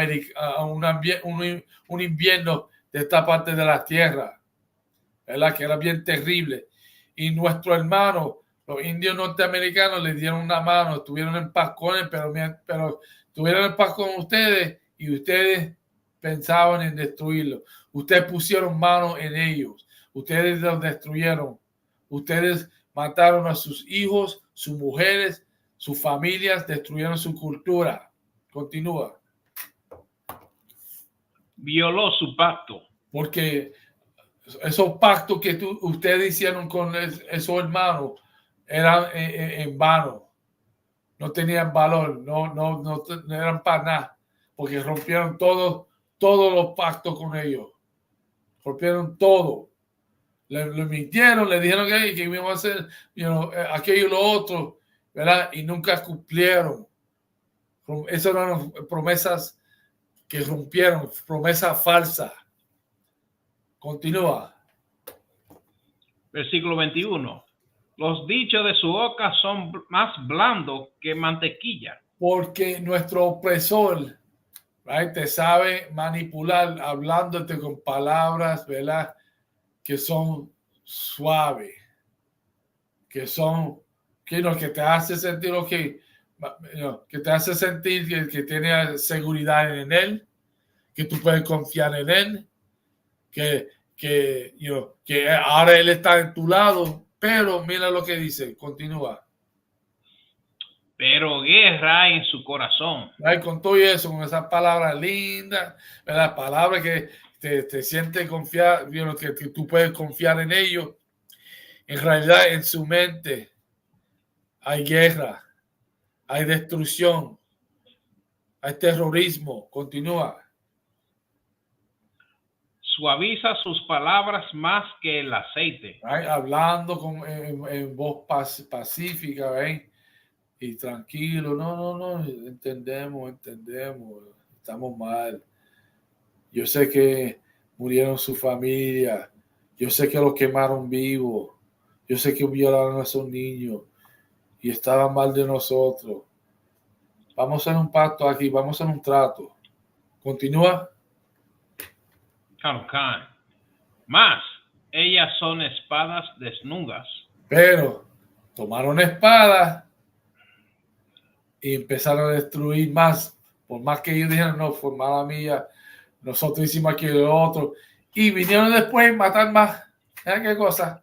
Speaker 1: un invierno de esta parte de la tierra, ¿verdad? Que era bien terrible. Y nuestros hermanos, los indios norteamericanos, les dieron una mano, estuvieron en paz con él, pero estuvieron en paz con ustedes y ustedes pensaban en destruirlo. Ustedes pusieron mano en ellos. Ustedes los destruyeron. Ustedes mataron a sus hijos, sus mujeres, sus familias, destruyeron su cultura. Continúa.
Speaker 4: Violó su pacto.
Speaker 1: Porque esos pactos que ustedes hicieron con esos hermanos eran en vano. No tenían valor. No eran para nada. Porque rompieron todos los pactos con ellos. Rompieron todo. Le mintieron, le dijeron que íbamos a hacer aquello y lo otro, ¿verdad? Y nunca cumplieron. Esas eran promesas que rompieron, promesas falsas. Continúa.
Speaker 4: Versículo 21. Los dichos de su boca son más blandos que mantequilla.
Speaker 1: Porque nuestro opresor, right, te sabe manipular hablándote con palabras, ¿verdad? Que son suaves, que son, que te hace sentir que te hace sentir que tiene seguridad en él, que tú puedes confiar en él, que ahora él está en tu lado, pero mira lo que dice, continúa.
Speaker 4: Pero guerra en su corazón.
Speaker 1: Right, con todo eso, con esas palabras lindas, las palabras que te sientes confiar, que tú puedes confiar en ellos. En realidad, en su mente hay guerra, hay destrucción, hay terrorismo. Continúa.
Speaker 4: Suaviza sus palabras más que el aceite.
Speaker 1: Right, hablando en voz pacífica, right? Y tranquilo. No, entendemos, estamos mal. Yo sé que murieron su familia. Yo sé que los quemaron vivos. Yo sé que violaron a esos niños y estaban mal de nosotros. Vamos a hacer un pacto aquí, vamos a hacer un trato. Continúa.
Speaker 4: Más, ellas son espadas desnudas.
Speaker 1: Pero tomaron espadas y empezaron a destruir más. Por más que ellos dijeron, no, fue mala mía, nosotros hicimos aquí lo otro. Y vinieron después a matar más. ¿Sabes qué cosa?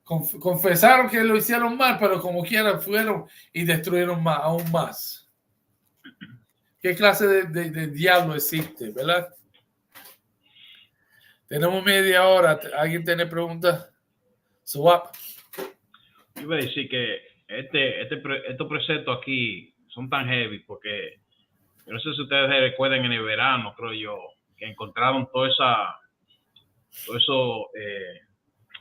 Speaker 1: Confesaron que lo hicieron mal, pero como quieran fueron y destruyeron aún más. ¿Qué clase de diablo existe, verdad? Tenemos media hora. ¿Alguien tiene preguntas?
Speaker 4: Yo iba a decir que estos preceptos aquí son tan heavy porque yo no sé si ustedes recuerdan en el verano, creo yo, que encontraron todos esos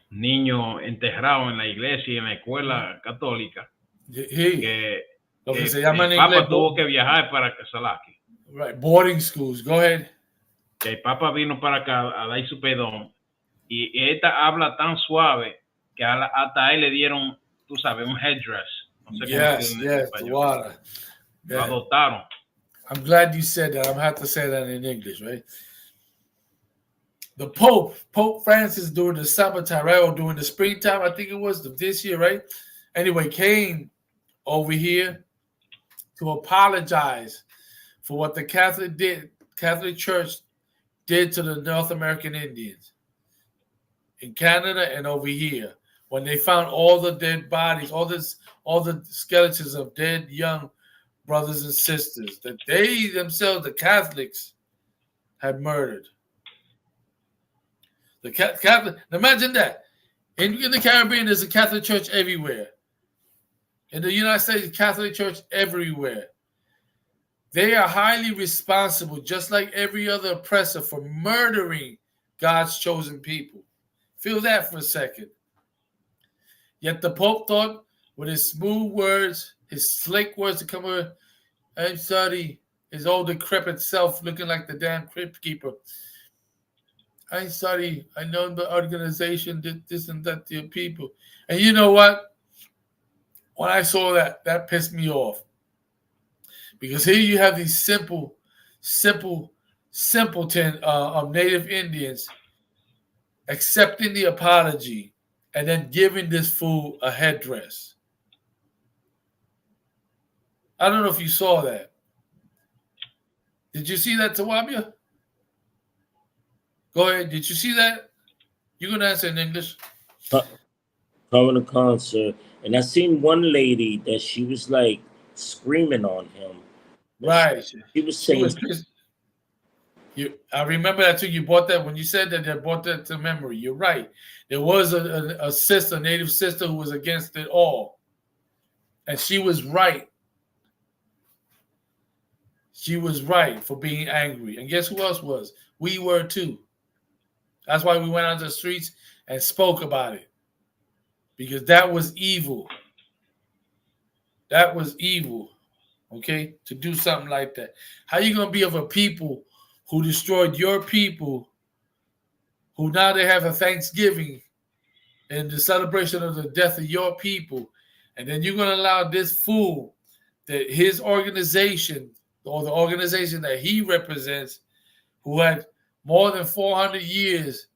Speaker 4: niños enterrados en la iglesia y en la escuela católica. Que
Speaker 1: lo que se llama en
Speaker 4: el Papa
Speaker 1: inglés,
Speaker 4: tuvo que viajar para Casalaki.
Speaker 1: Right, boarding schools. Go ahead.
Speaker 4: Que el Papa vino para acá a dar su perdón y esta habla tan suave que hasta él le dieron, tú sabes, un headdress. No sé cómo
Speaker 1: Lo
Speaker 4: adoptaron.
Speaker 1: I'm glad you said that. I'm going to have to say that in English, right? The Pope Francis, during the summertime, right, or during the springtime, I think it was this year, right? Anyway, came over here to apologize for what the Catholic Church did to the North American Indians in Canada and over here when they found all the dead bodies, all the skeletons of dead young brothers and sisters that they themselves, the Catholics, had murdered. The Catholic, imagine that. In the Caribbean, there's a Catholic church everywhere. In the United States, Catholic church everywhere. They are highly responsible, just like every other oppressor, for murdering God's chosen people. Feel that for a second. Yet the Pope thought, with his smooth words, his slick words to come over, I'm sorry, his old decrepit self looking like the damn crypt keeper. I'm sorry, I know the organization did this and that to your people. And you know what? When I saw that, that pissed me off. Because here you have these simpleton of Native Indians accepting the apology and then giving this fool a headdress. I don't know if you saw that. Did you see that, Tawabia? Go ahead. Did you see that? You're going to answer in English.
Speaker 6: Coming to concert, and I seen one lady that she was like screaming on him.
Speaker 1: Right.
Speaker 6: She was saying,
Speaker 1: I remember that too. You brought that when you said that. I brought that to memory. You're right. There was a sister, Native sister, who was against it all, and she was right. She was right for being angry. And guess who else was? We were too. That's why we went out to the streets and spoke about it. Because that was evil. That was evil. Okay? To do something like that. How you going to be of a people who destroyed your people, who now they have a Thanksgiving and the celebration of the death of your people, and then you're going to allow this fool that his organization or the organization that he represents, who had more than 400 years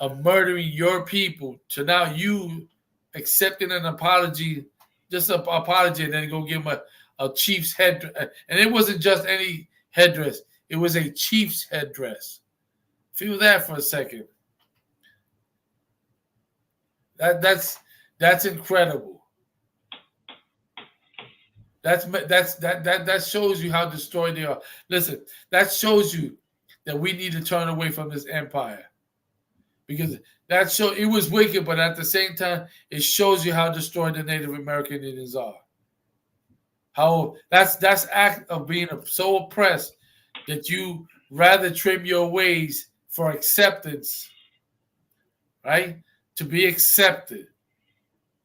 Speaker 1: of murdering your people, to now you accepting an apology, just an apology, and then go give him a chief's headdress. And it wasn't just any headdress. It was a chief's headdress. Feel that for a second. That's incredible. That shows you how destroyed they are. Listen, that shows you that we need to turn away from this empire. Because it was wicked, but at the same time, it shows you how destroyed the Native American Indians are. How that's act of being so oppressed that you rather trim your ways for acceptance, right? To be accepted.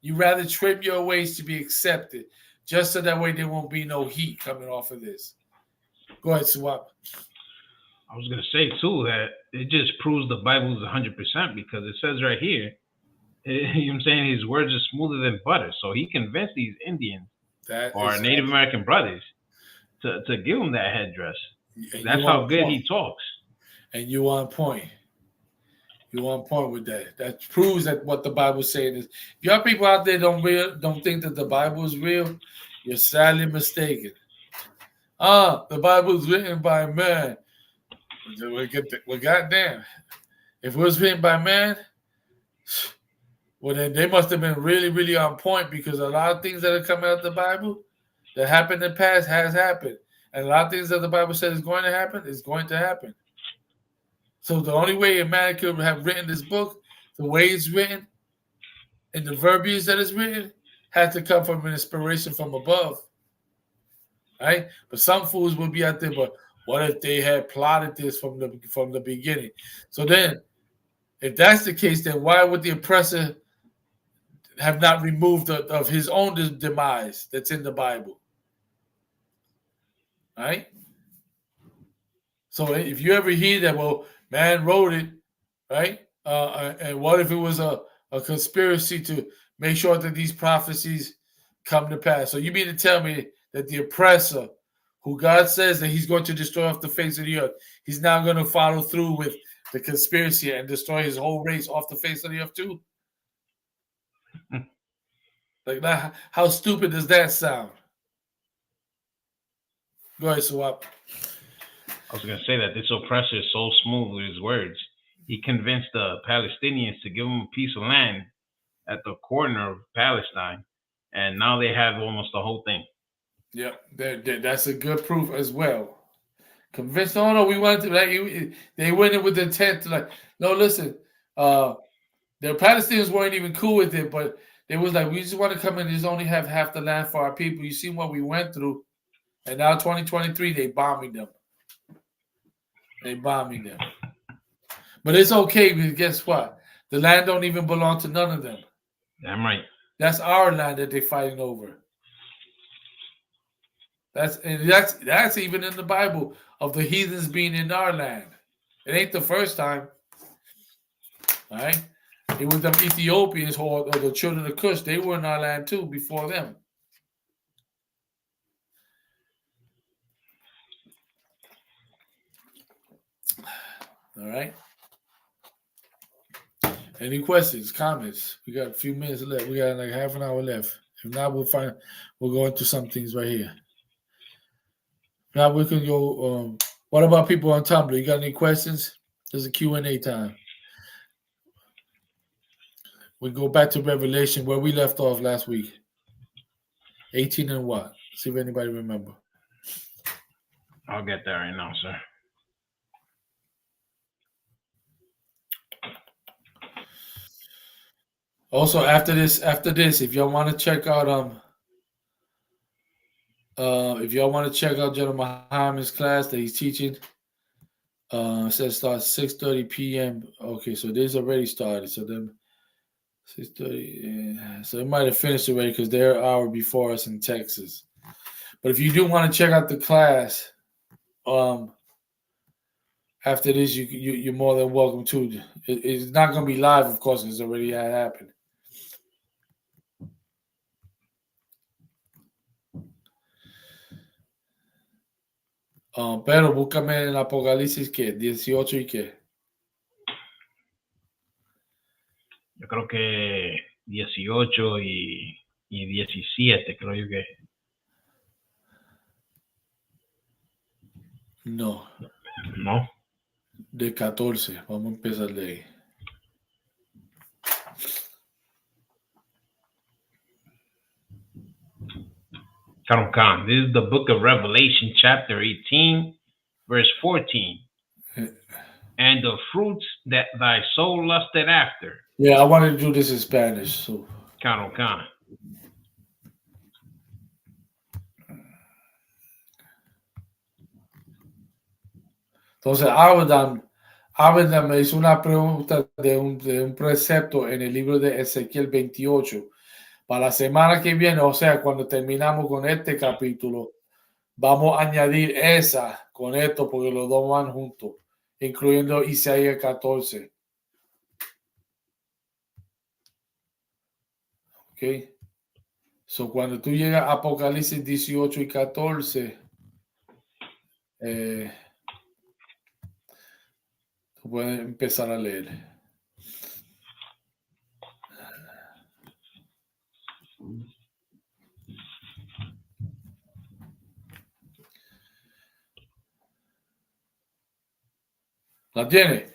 Speaker 1: You rather trim your ways to be accepted, just so that way there won't be no heat coming off of this. Go ahead, Swap.
Speaker 4: I was going to say, too, that it just proves the Bible is 100% because it says right here, you know what I'm saying, his words are smoother than butter. So he convinced these Indians or Native American brothers to give him that headdress. That's how good he talks.
Speaker 1: And you on point. You on point with that. That proves that what the Bible is saying is, if y'all people out there don't think that the Bible is real, you're sadly mistaken. The Bible is written by man. Well, goddamn. If it was written by man, well, then they must have been really, really on point, because a lot of things that are coming out of the Bible that happened in the past has happened. And a lot of things that the Bible said is going to happen is going to happen. So the only way a man could have written this book, the way it's written, and the verbiage that is written, had to come from an inspiration from above. Right? But some fools will be out there, but what if they had plotted this from the beginning? So then, if that's the case, then why would the oppressor have not removed of his own demise that's in the Bible? Right? So if you ever hear that, well, man wrote it, right? And what if it was a conspiracy to make sure that these prophecies come to pass? So you mean to tell me that the oppressor, who God says that he's going to destroy off the face of the earth, he's now going to follow through with the conspiracy and destroy his whole race off the face of the earth too? Like that, how stupid does that sound? Go ahead, Swap.
Speaker 4: I was going to say that this oppressor is so smooth with his words. He convinced the Palestinians to give him a piece of land at the corner of Palestine, and now they have almost the whole thing.
Speaker 1: Yeah, that's a good proof as well. Convinced, oh no, we wanted to, like, they went in with the intent to, like, no, listen, the Palestinians weren't even cool with it, but they was like, we just want to come in and just only have half the land for our people. You see what we went through, and now 2023, they bombing them. But it's okay, because guess what? The land don't even belong to none of them.
Speaker 4: Damn right.
Speaker 1: That's our land that they're fighting over. That's even in the Bible, of the heathens being in our land. It ain't the first time. All right? It was them Ethiopians or the children of Cush. They were in our land too before them. All right. Any questions, comments? We got a few minutes left. We got like half an hour left. If not, we'll go into some things right here. Now we can go. What about people on Tumblr? You got any questions? There's a Q&A time. We go back to Revelation where we left off last week. 18 and what? See if anybody remember.
Speaker 4: I'll get there right now, sir.
Speaker 1: Also, after this, if y'all want to check out General Muhammad's class that he's teaching, it says starts 6:30 p.m. Okay, so this already started. So then 6:30. So it might have finished already because they're an hour before us in Texas. But if you do want to check out the class, after this, you're more than welcome to. It's not going to be live, of course, it's already had happened. Pero búscame en Apocalipsis, ¿qué? 18 y qué.
Speaker 4: Yo creo que 18 y 17, creo yo que.
Speaker 1: No.
Speaker 4: No.
Speaker 1: De 14. Vamos a empezar de ahí.
Speaker 4: Khan. This is the book of Revelation, chapter 18, verse 14. And the fruits that thy soul lusted after.
Speaker 1: Yeah, I wanted to do this in Spanish. So.
Speaker 4: Khan.
Speaker 1: Entonces, Abedam me hizo una pregunta de un precepto en el libro de Ezequiel 28. Para la semana que viene, o sea, cuando terminamos con este capítulo, vamos a añadir esa con esto porque los dos van juntos, incluyendo Isaías 14. Ok. So, cuando tú llegas a Apocalipsis 18 y 14, tú puedes empezar a leer. ¿La tiene?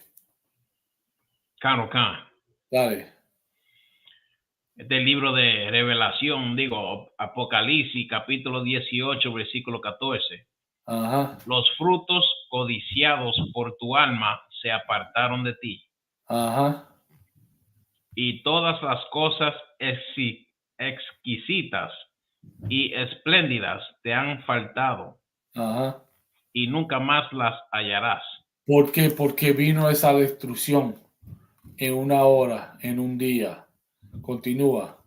Speaker 4: Khan.
Speaker 1: Dale.
Speaker 4: Este libro de Revelación, Apocalipsis, capítulo 18, versículo 14.
Speaker 1: Ajá.
Speaker 4: Los frutos codiciados por tu alma se apartaron de ti.
Speaker 1: Ajá.
Speaker 4: Y todas las cosas exquisitas y espléndidas te han faltado.
Speaker 1: Ajá.
Speaker 4: Y nunca más las hallarás.
Speaker 1: ¿Por qué? Porque vino esa destrucción en una hora, en un día. Continúa.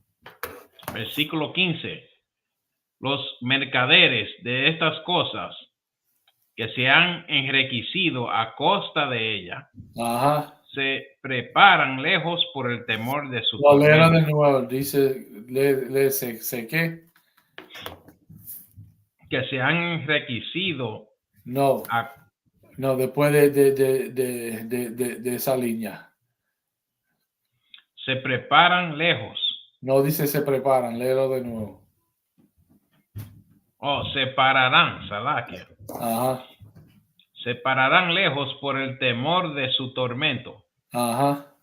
Speaker 4: Versículo 15. Los mercaderes de estas cosas que se han enriquecido a costa de ella,
Speaker 1: Ajá.
Speaker 4: se preparan lejos por el temor de su
Speaker 1: No, léela
Speaker 4: tormento.
Speaker 1: de nuevo. Dice, ¿sé qué?
Speaker 4: Que se han enriquecido.
Speaker 1: No. No, después de esa línea.
Speaker 4: Se preparan lejos.
Speaker 1: No dice se preparan, léelo de nuevo.
Speaker 4: Se pararán, Salakia.
Speaker 1: Ajá.
Speaker 4: Se pararán lejos por el temor de su tormento.
Speaker 1: Ajá.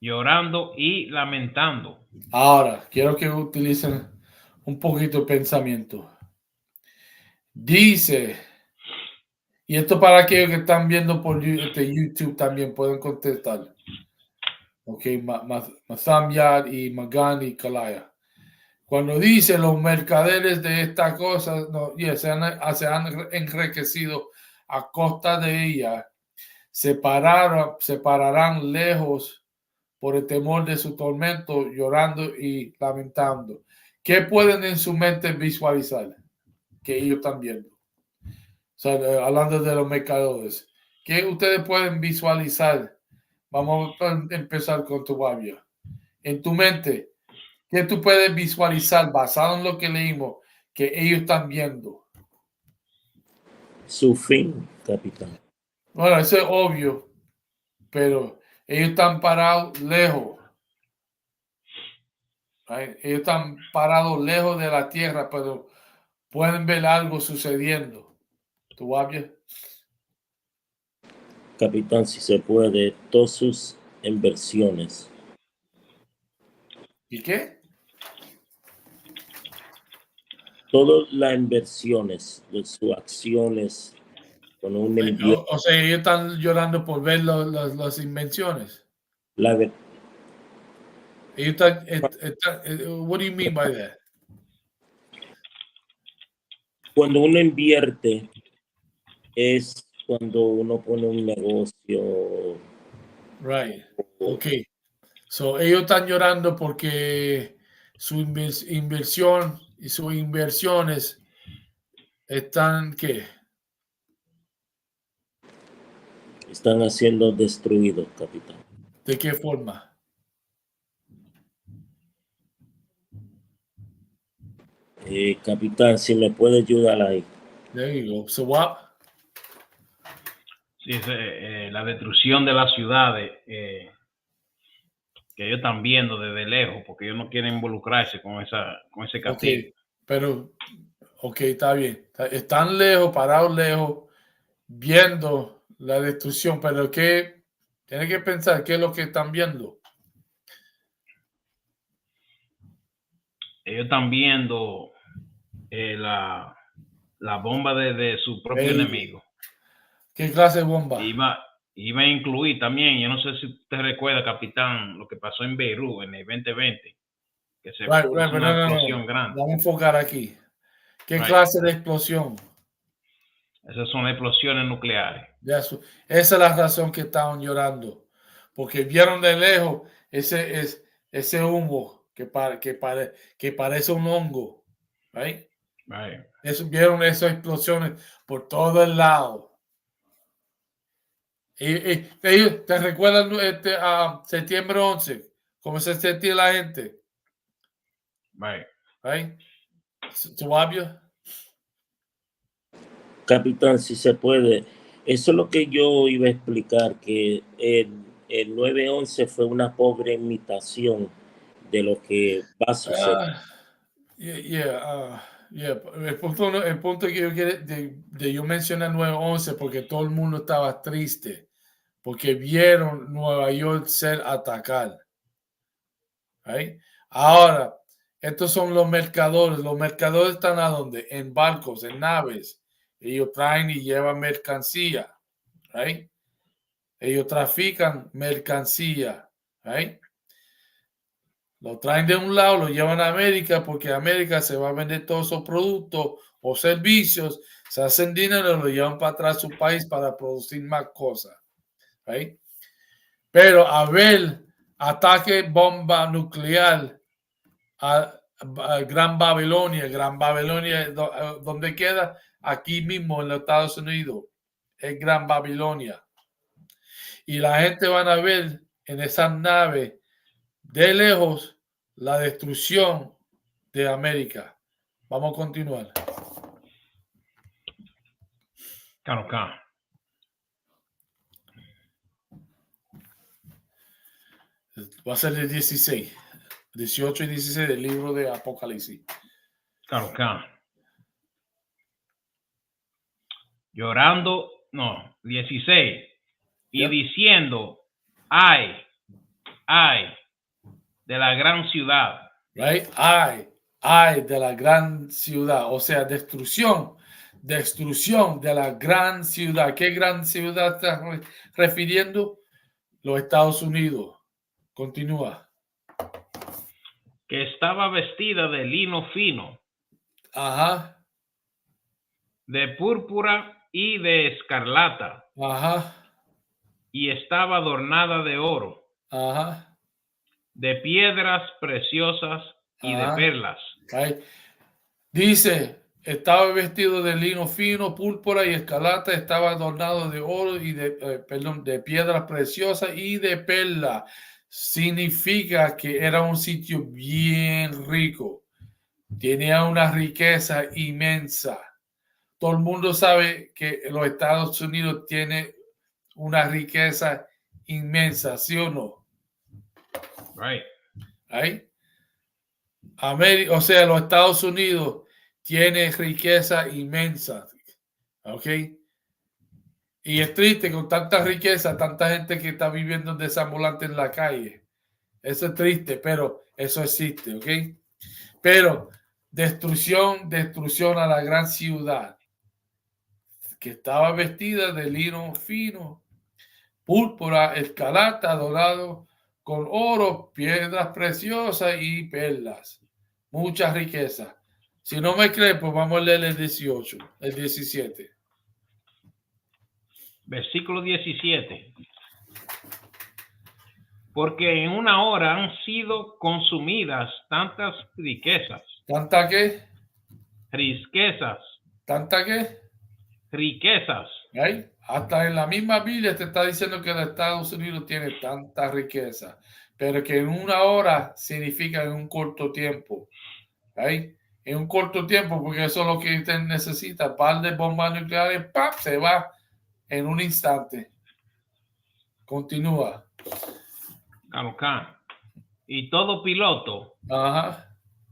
Speaker 4: Llorando y lamentando.
Speaker 1: Ahora, quiero que utilicen un poquito de pensamiento. Dice, y esto para aquellos que están viendo por YouTube también pueden contestar. Ok, Mazamyad y Magan y Kalaya. Cuando dice los mercaderes de estas cosas, no, se han enriquecido a costa de ella, se pararán lejos por el temor de su tormento, llorando y lamentando. ¿Qué pueden en su mente visualizar? Que ellos están viendo. O sea, hablando de los mercaderes. ¿Qué ustedes pueden visualizar Vamos a empezar con tu Biblia. En tu mente, ¿qué tú puedes visualizar basado en lo que leímos que ellos están viendo?
Speaker 6: Su fin, capitán.
Speaker 1: Bueno, eso es obvio, pero ellos están parados lejos. Right? Ellos están parados lejos de la tierra, pero pueden ver algo sucediendo. ¿Tu Biblia?
Speaker 6: Capitán, si se puede, todas sus inversiones.
Speaker 1: ¿Y qué?
Speaker 6: Todas las inversiones de sus acciones, cuando uno invierte,
Speaker 1: O sea, ellos están llorando por ver las invenciones.
Speaker 6: la,
Speaker 1: Ellos están, what do you mean by that?
Speaker 6: cuando uno invierte es cuando uno pone un negocio.
Speaker 1: Right. Okay. So, ellos están llorando porque su inversión y sus inversiones están, ¿qué?
Speaker 6: Están siendo destruidos, capitán.
Speaker 1: ¿De qué forma?
Speaker 6: Capitán, si me puede ayudar ahí.
Speaker 1: There you go. So what?
Speaker 4: Sí, la destrucción de las ciudades que ellos están viendo desde lejos, porque ellos no quieren involucrarse con ese castigo.
Speaker 1: Okay, pero, okay, está bien. Están lejos, parados lejos, viendo la destrucción, pero ¿qué? Tienen que pensar qué es lo que están viendo.
Speaker 4: Ellos están viendo la bomba de su propio enemigo.
Speaker 1: ¿Qué clase de bomba?
Speaker 4: Iba a incluir también, yo no sé si usted recuerda, capitán, lo que pasó en Beirut en el 2020, que se puso una explosión grande.
Speaker 1: Vamos a enfocar aquí. ¿Qué clase de explosión?
Speaker 4: Esas son explosiones nucleares.
Speaker 1: Esa es la razón que estaban llorando, porque vieron de lejos ese humo que parece un hongo, right?
Speaker 4: Right.
Speaker 1: Vieron esas explosiones por todo el lado. Ellos, ¿te recuerdan a septiembre 11? ¿Cómo se sentía la gente?
Speaker 4: Right.
Speaker 1: ¿Suabio?
Speaker 6: Capitán, si se puede. Eso es lo que yo iba a explicar, que el 9/11 fue una pobre imitación de lo que va a suceder.
Speaker 1: Yeah. El punto que yo quiero de yo mencionar 9/11 porque todo el mundo estaba triste porque vieron Nueva York ser atacada. Right? Ahora, estos son los mercadores. Los mercadores están a donde? En barcos, en naves. Ellos traen y llevan mercancía. Right? Ellos trafican mercancía. Right? Lo traen de un lado, lo llevan a América porque América se va a vender todos esos productos o servicios, se hacen dinero, lo llevan para atrás a su país para producir más cosas. Right? Pero a ver, ataque bomba nuclear a Gran Babilonia. Gran Babilonia, ¿dónde queda? Aquí mismo en los Estados Unidos. Es Gran Babilonia. Y la gente van a ver en esas naves de lejos la destrucción de América. Vamos a continuar.
Speaker 4: Claro.
Speaker 1: Va a ser el 16, 18 y 16 del libro de Apocalipsis.
Speaker 4: Claro. Llorando, 16. Y diciendo, ay de la gran ciudad.
Speaker 1: Right? Ay de la gran ciudad. O sea, destrucción de la gran ciudad. ¿Qué gran ciudad está refiriendo? Los Estados Unidos. Continúa.
Speaker 4: Que estaba vestida de lino fino.
Speaker 1: Ajá.
Speaker 4: De púrpura y de escarlata.
Speaker 1: Ajá.
Speaker 4: Y estaba adornada de oro.
Speaker 1: Ajá.
Speaker 4: De piedras preciosas y de perlas.
Speaker 1: Right. Dice, estaba vestido de lino fino, púrpura y escarlata, estaba adornado de oro y de piedras preciosas y de perla. Significa que era un sitio bien rico. Tenía una riqueza inmensa. Todo el mundo sabe que los Estados Unidos tiene una riqueza inmensa, ¿sí o no?
Speaker 4: Right.
Speaker 1: Right? O sea, los Estados Unidos tiene riqueza inmensa, ¿ok? Y es triste con tanta riqueza, tanta gente que está viviendo desambulante en la calle. Eso es triste, pero eso existe, ¿ok? Pero destrucción a la gran ciudad, que estaba vestida de lino fino, púrpura, escarlata, dorado, con oro, piedras preciosas y perlas. Mucha riqueza. Si no me creen, pues vamos a leer el 18, el 17.
Speaker 4: Versículo 17. Porque en una hora han sido consumidas tantas riquezas.
Speaker 1: ¿Tanta qué?
Speaker 4: Riquezas.
Speaker 1: ¿Tanta qué?
Speaker 4: Riquezas.
Speaker 1: ¿Right? Hasta en la misma Biblia te está diciendo que los Estados Unidos tiene tanta riqueza, pero que en una hora significa en un corto tiempo. ¿Right? En un corto tiempo, porque eso es lo que usted necesita. Par de bombas nucleares, ¡pam! Se va en un instante. Continúa.
Speaker 4: Calocán. Y todo piloto
Speaker 1: Ajá,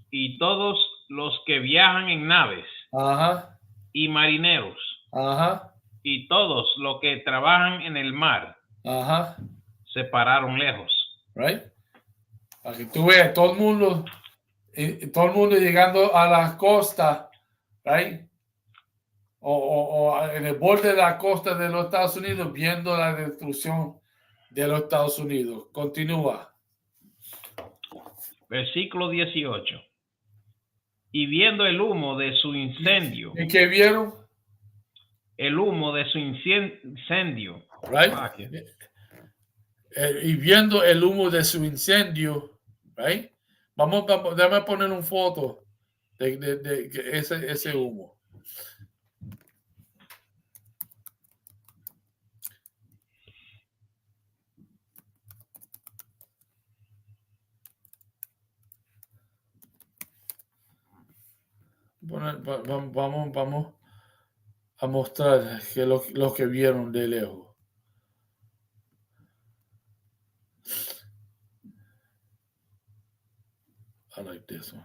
Speaker 4: y todos los que viajan en naves
Speaker 1: ajá,
Speaker 4: y marineros
Speaker 1: ajá,
Speaker 4: y todos los que trabajan en el mar
Speaker 1: ajá.
Speaker 4: se pararon lejos.
Speaker 1: Right? Para que tú veas, todo el mundo llegando a la costa, right? O en el borde de la costa de los Estados Unidos, viendo la destrucción de los Estados Unidos. Continúa.
Speaker 4: Versículo 18. Y viendo el humo de su incendio.
Speaker 1: ¿Y qué vieron?
Speaker 4: El humo de su incendio.
Speaker 1: Right? Y viendo el humo de su incendio, right? Déjame poner una foto de ese humo. Vamos a mostrar que lo que vieron de lejos. I like this one.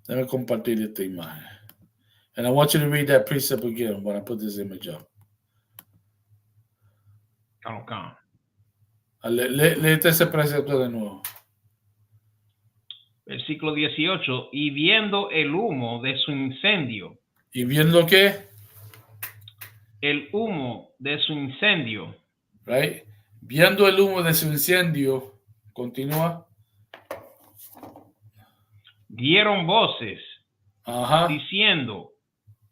Speaker 1: Let me compartir esta imagen. And I want you to read that precept again when I put this image up.
Speaker 4: Calocán.
Speaker 1: Léete ese precepto de nuevo.
Speaker 4: Versículo 18. Y viendo el humo de su incendio.
Speaker 1: ¿Y viendo qué?
Speaker 4: El humo de su incendio.
Speaker 1: Right? Viendo el humo de su incendio. Continúa.
Speaker 4: Dieron voces.
Speaker 1: Ajá.
Speaker 4: Diciendo,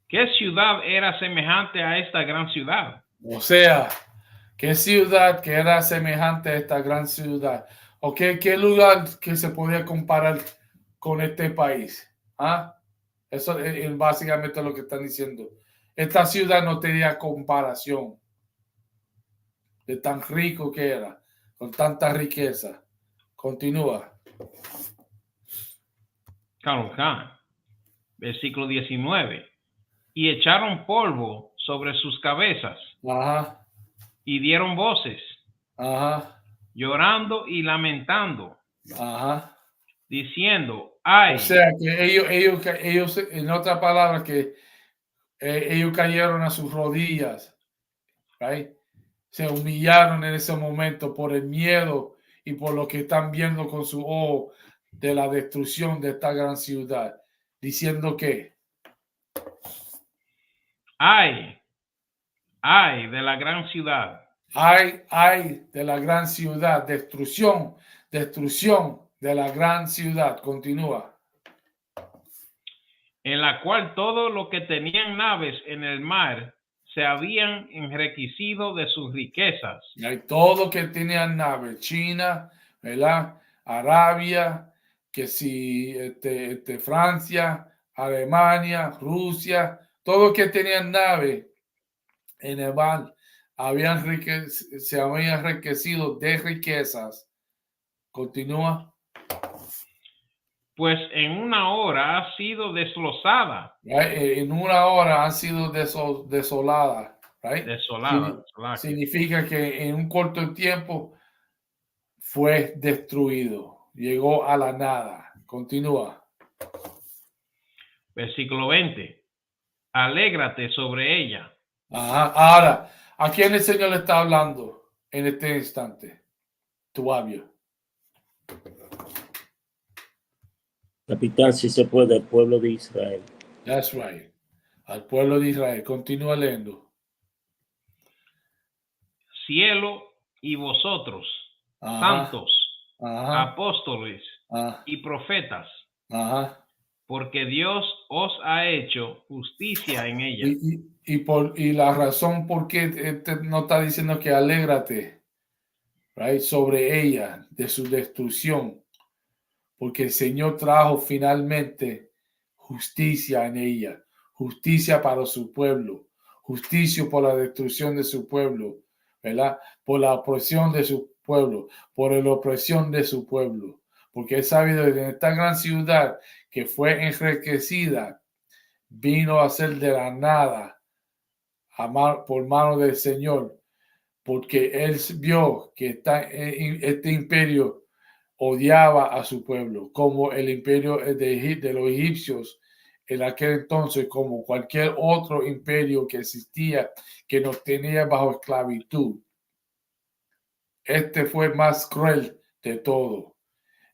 Speaker 4: ¿qué ciudad era semejante a esta gran ciudad?
Speaker 1: O sea, ¿qué ciudad que era semejante a esta gran ciudad? ¿O qué lugar que se podía comparar con este país? ¿Ah? Eso es básicamente lo que están diciendo. Esta ciudad no tenía comparación de tan rico que era, con tanta riqueza. Continúa.
Speaker 4: Calocán. Versículo 19. Y echaron polvo sobre sus cabezas.
Speaker 1: Ajá.
Speaker 4: Y dieron voces.
Speaker 1: Ajá.
Speaker 4: Llorando y lamentando.
Speaker 1: Ajá.
Speaker 4: Diciendo, ay.
Speaker 1: O sea que ellos en otras palabras, que ellos cayeron a sus rodillas. Right? Se humillaron en ese momento por el miedo y por lo que están viendo con su ojo de la destrucción de esta gran ciudad. Diciendo que
Speaker 4: Ay de la gran ciudad.
Speaker 1: Ay de la gran ciudad. Destrucción de la gran ciudad. Continúa.
Speaker 4: en la cual todos los que tenían naves en el mar se habían enriquecido de sus riquezas.
Speaker 1: Y hay todo que tenían nave, China, ¿verdad? Arabia, que si Francia, Alemania, Rusia, todo que tenían nave en el mar se habían enriquecido de riquezas. Continúa.
Speaker 4: Pues en una hora ha sido deslozada.
Speaker 1: Right? En una hora han sido desoladas. Right?
Speaker 4: Desolada.
Speaker 1: Significa que en un corto tiempo fue destruido. Llegó a la nada. Continúa.
Speaker 4: Versículo 20. Alégrate sobre ella.
Speaker 1: Ajá. Ahora, ¿a quién el Señor le está hablando en este instante? Todavía.
Speaker 6: Capitán, si se puede, el pueblo de Israel.
Speaker 1: That's right. Al pueblo de Israel. Continúa leyendo.
Speaker 4: Cielo y vosotros,
Speaker 1: Ajá.
Speaker 4: santos,
Speaker 1: Ajá.
Speaker 4: apóstoles
Speaker 1: Ajá.
Speaker 4: y profetas,
Speaker 1: Ajá.
Speaker 4: porque Dios os ha hecho justicia en ella.
Speaker 1: Y la razón por qué no está diciendo que alégrate, right, sobre ella, de su destrucción, porque el Señor trajo finalmente justicia en ella, justicia para su pueblo, justicia por la destrucción de su pueblo, ¿verdad? Por la opresión de su pueblo, por la opresión de su pueblo, porque es sabido que en esta gran ciudad que fue enriquecida, vino a ser de la nada por mano del Señor, porque él vio que este imperio odiaba a su pueblo, como el imperio de los egipcios en aquel entonces, como cualquier otro imperio que existía que nos tenía bajo esclavitud. Este fue más cruel de todo.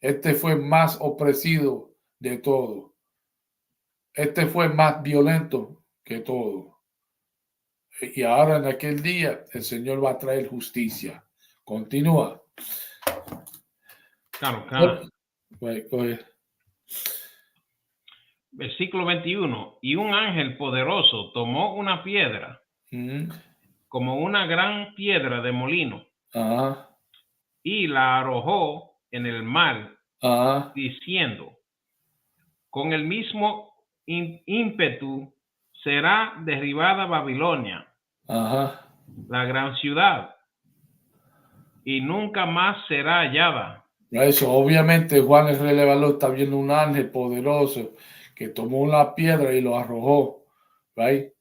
Speaker 1: Este fue más opresivo de todo. Este fue más violento que todo. Y ahora en aquel día el Señor va a traer justicia. Continúa.
Speaker 4: Claro.
Speaker 1: Oye.
Speaker 4: Versículo 21. Y un ángel poderoso tomó una piedra, como una gran piedra de molino, y la arrojó en el mar, diciendo, con el mismo ímpetu será derribada Babilonia, la gran ciudad, y nunca más será hallada.
Speaker 1: Eso, obviamente Juan el Revelador está viendo un ángel poderoso que tomó una piedra y lo arrojó, right,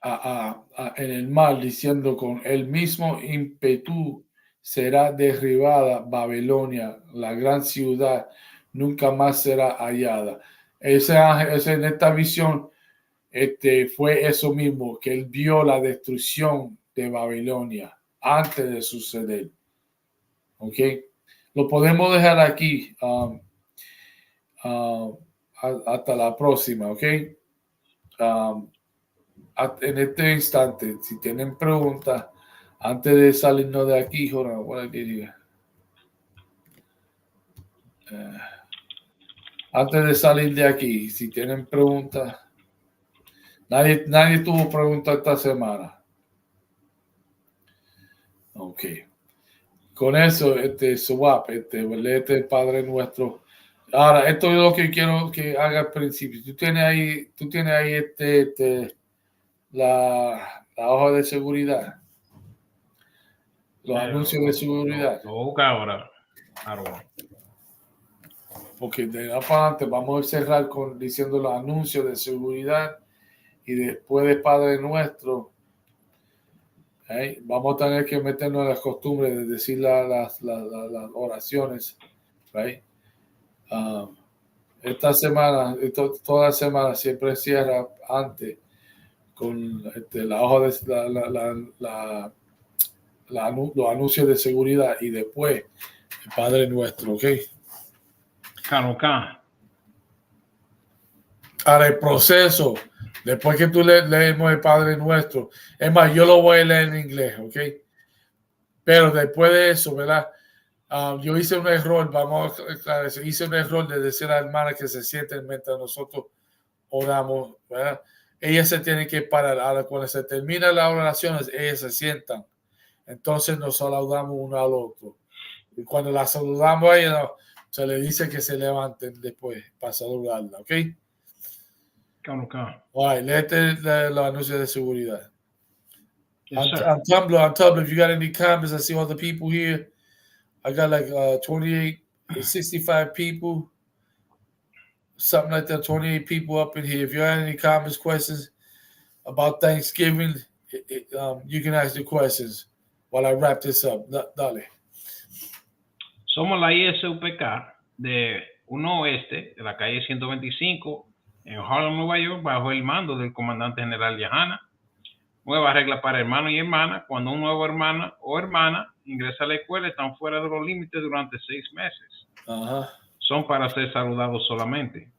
Speaker 1: en el mar, diciendo con el mismo ímpetu será derribada Babilonia, la gran ciudad, nunca más será hallada. Ese ángel, en esta visión, fue eso mismo, que él vio la destrucción de Babilonia antes de suceder. ¿Ok? Lo podemos dejar aquí hasta la próxima, ¿ok? En este instante, si tienen preguntas, antes de salirnos de aquí, antes de salir de aquí, si tienen preguntas, nadie tuvo preguntas esta semana. Ok. Con eso, I.S.U.P.K, léete Padre Nuestro. Ahora, esto es lo que quiero que haga al principio. Tú tienes ahí la hoja de seguridad. Los anuncios de seguridad.
Speaker 4: Lo busca ahora.
Speaker 1: Porque de ahora para adelante vamos a cerrar diciendo los anuncios de seguridad y después de Padre Nuestro, vamos a tener que meternos en las costumbres de decir las oraciones. Right? Esta semana, toda la semana siempre cierra antes con la hoja de los anuncios de seguridad y después el Padre Nuestro, ¿ok?
Speaker 4: Claro.
Speaker 1: Ahora el proceso, después que tú leemos el Padre Nuestro, es más, yo lo voy a leer en inglés, ¿ok? Pero después de eso, ¿verdad? Yo hice un error, hice un error de decir a la hermana que se sienten mientras nosotros oramos, ¿verdad? Ellas se tienen que parar. Ahora, cuando se termina las oraciones, ellas se sientan. Entonces nos saludamos uno al otro. Y cuando la saludamos a ella, se le dice que se levanten después para saludarla, ¿ok?
Speaker 4: Claro.
Speaker 1: All right, léete la anuncio de seguridad.
Speaker 4: Yes, sir.
Speaker 1: On Tumblr, if you got any comments, I see all the people here. I got like 28, 65 people, something like that, 28 people up in here. If you have any comments, questions about Thanksgiving, you can ask the questions while I wrap this up. Dale.
Speaker 4: Somos la I.S.U.P.K de 1 Oeste, de la calle 125, en Harlem, Nueva York, bajo el mando del comandante general Yahana. Nueva regla para hermanos y hermanas. Cuando un nuevo hermano o hermana ingresa a la escuela, están fuera de los límites durante 6 meses. Son para ser saludados solamente.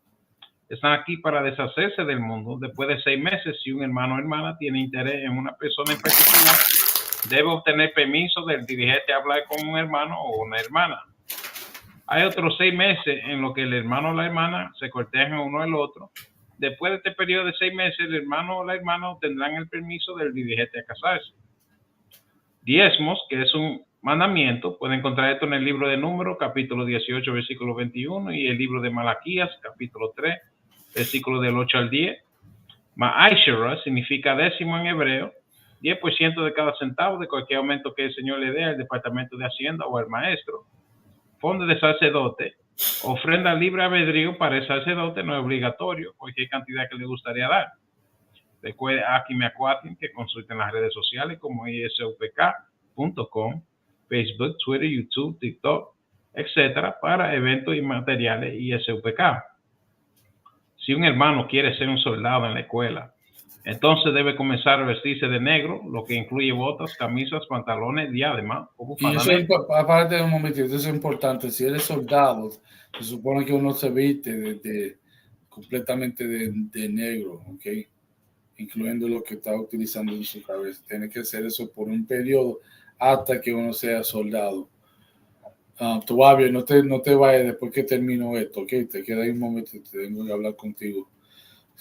Speaker 4: Están aquí para deshacerse del mundo. Después de 6 meses, si un hermano o hermana tiene interés en una persona en particular, debe obtener permiso del dirigente a hablar con un hermano o una hermana. Hay otros 6 meses en los que el hermano o la hermana se cortejan uno al otro. Después de este periodo de 6 meses, el hermano o la hermana obtendrán el permiso del dirigente a casarse. Diezmos, que es un mandamiento, pueden encontrar esto en el libro de Números, capítulo 18, versículo 21, y el libro de Malaquías, capítulo 3, versículo del 8 al 10. Ma'ashera significa décimo en hebreo, 10% de cada centavo de cualquier aumento que el Señor le dé al Departamento de Hacienda o al maestro. Fondo de sacerdote, ofrenda libre albedrío para el sacerdote, no es obligatorio, cualquier cantidad que le gustaría dar. Recuerde aquí me acuaten que consulten las redes sociales como I.S.U.P.K.com, Facebook, Twitter, YouTube, TikTok, etcétera, para eventos y materiales I.S.U.P.K. Si un hermano quiere ser un soldado en la escuela, entonces debe comenzar a vestirse de negro, lo que incluye botas, camisas, pantalones, diadema o bufanda.
Speaker 1: Y eso, aparte de un momentito, eso es importante. Si eres soldado, se supone que uno se viste completamente de negro, ¿ok? Incluyendo lo que está utilizando en su cabeza. Tiene que hacer eso por un periodo hasta que uno sea soldado. Todavía no te vayas después que termino esto, ¿ok? Te queda ahí un momento, tengo que hablar contigo.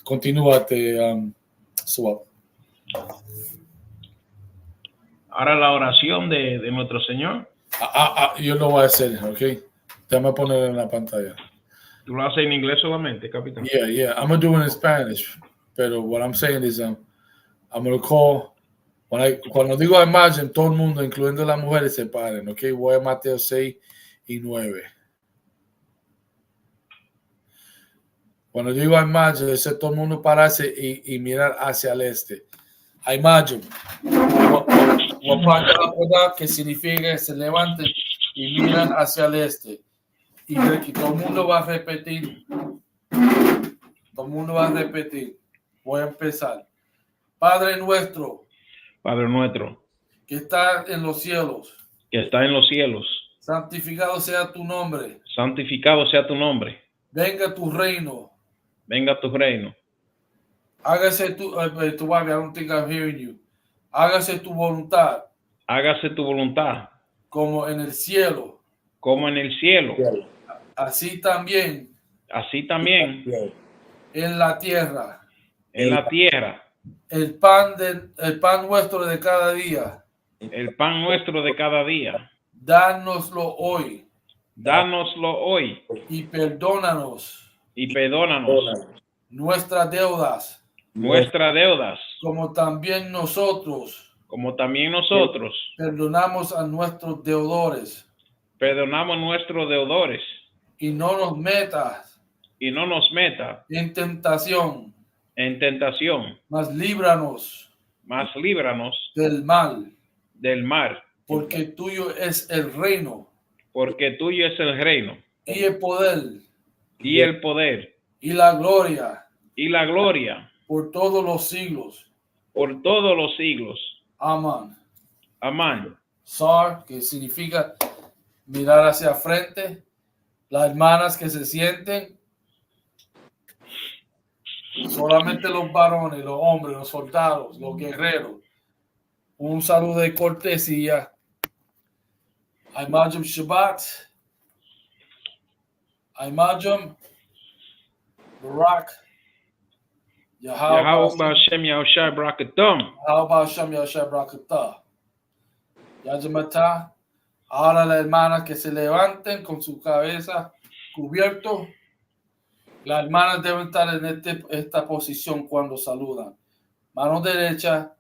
Speaker 1: Continúate, Swap.
Speaker 4: Ahora la oración de nuestro Señor.
Speaker 1: Yo lo voy a hacer, ¿ok? Déjame poner en la pantalla.
Speaker 4: ¿Tú lo haces en inglés solamente, capitán?
Speaker 1: Yeah. I'm going to do it in Spanish. Pero what I'm saying is, I'm going to call, cuando digo imagen, todo el mundo, incluyendo las mujeres, se paren, ¿ok? Voy a Mateo 6 y 9. Cuando digo imagen, es todo el mundo pararse y mirar hacia el este. Imagen. Que significa que se levanten y miran hacia el este. Y que todo el mundo va a repetir. Todo el mundo va a repetir. Voy a empezar. Padre nuestro.
Speaker 4: Padre nuestro.
Speaker 1: Que está en los cielos.
Speaker 4: Que está en los cielos.
Speaker 1: Santificado sea tu nombre.
Speaker 4: Santificado sea tu nombre.
Speaker 1: Venga tu reino.
Speaker 4: Venga tu reino.
Speaker 1: Hágase tu I don't think I'm hearing you. Hágase tu voluntad.
Speaker 4: Hágase tu voluntad.
Speaker 1: Como en el cielo.
Speaker 4: Como en el cielo.
Speaker 1: Así también.
Speaker 4: Así también.
Speaker 1: En la tierra.
Speaker 4: En la tierra.
Speaker 1: El pan nuestro de cada día.
Speaker 4: El pan nuestro de cada día.
Speaker 1: Dánoslo hoy.
Speaker 4: Dánoslo hoy.
Speaker 1: Y perdónanos.
Speaker 4: Y perdónanos.
Speaker 1: Nuestras deudas.
Speaker 4: Nuestras deudas.
Speaker 1: Como también nosotros.
Speaker 4: Como también nosotros.
Speaker 1: Perdonamos a nuestros deudores.
Speaker 4: Perdonamos nuestros deudores.
Speaker 1: Y no nos metas.
Speaker 4: Y no nos meta.
Speaker 1: En tentación.
Speaker 4: En tentación.
Speaker 1: Mas líbranos.
Speaker 4: Mas líbranos.
Speaker 1: Del mal.
Speaker 4: Del mal.
Speaker 1: Porque tuyo es el reino.
Speaker 4: Porque tuyo es el reino.
Speaker 1: Y el poder.
Speaker 4: Y el poder.
Speaker 1: Y la gloria.
Speaker 4: Y la gloria.
Speaker 1: Por todos los siglos.
Speaker 4: Por todos los siglos.
Speaker 1: Amén.
Speaker 4: Amén.
Speaker 1: Sar, que significa mirar hacia frente. Las hermanas que se sienten. Solamente los varones, los hombres, los soldados, los guerreros. Un saludo de cortesía. I.S.U.P.K. Shabbat. I.S.U.P.K. Barak.
Speaker 4: Yahweh Ba'Shem Yahushai Barakatum.
Speaker 1: Yahweh Ba'Shem Yahushai Barakatah. Yajamatá. Ahora las hermanas que se levanten con su cabeza cubierto. Las hermanas deben estar en esta posición cuando saludan. Mano derecha,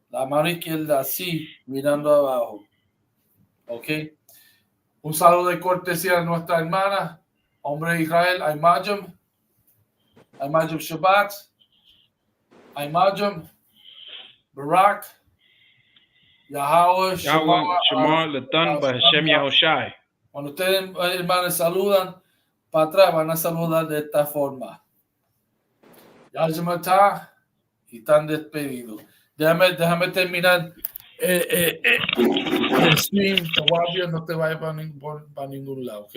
Speaker 1: la mano izquierda así, mirando abajo. ¿Ok? Un saludo de cortesía a nuestra hermana, hombre de Israel, I.M.A.J.M. Shabbat, I.M.A.J.M. Barak, Yahweh,
Speaker 4: Shema Latan Ba'Shem Yahushai.
Speaker 1: Cuando ustedes, hermanos, saludan para atrás, van a saludar de esta forma. Yajamatá, y están despedidos. Déjame terminar el stream. No te vayas para ningún lado, ¿ok?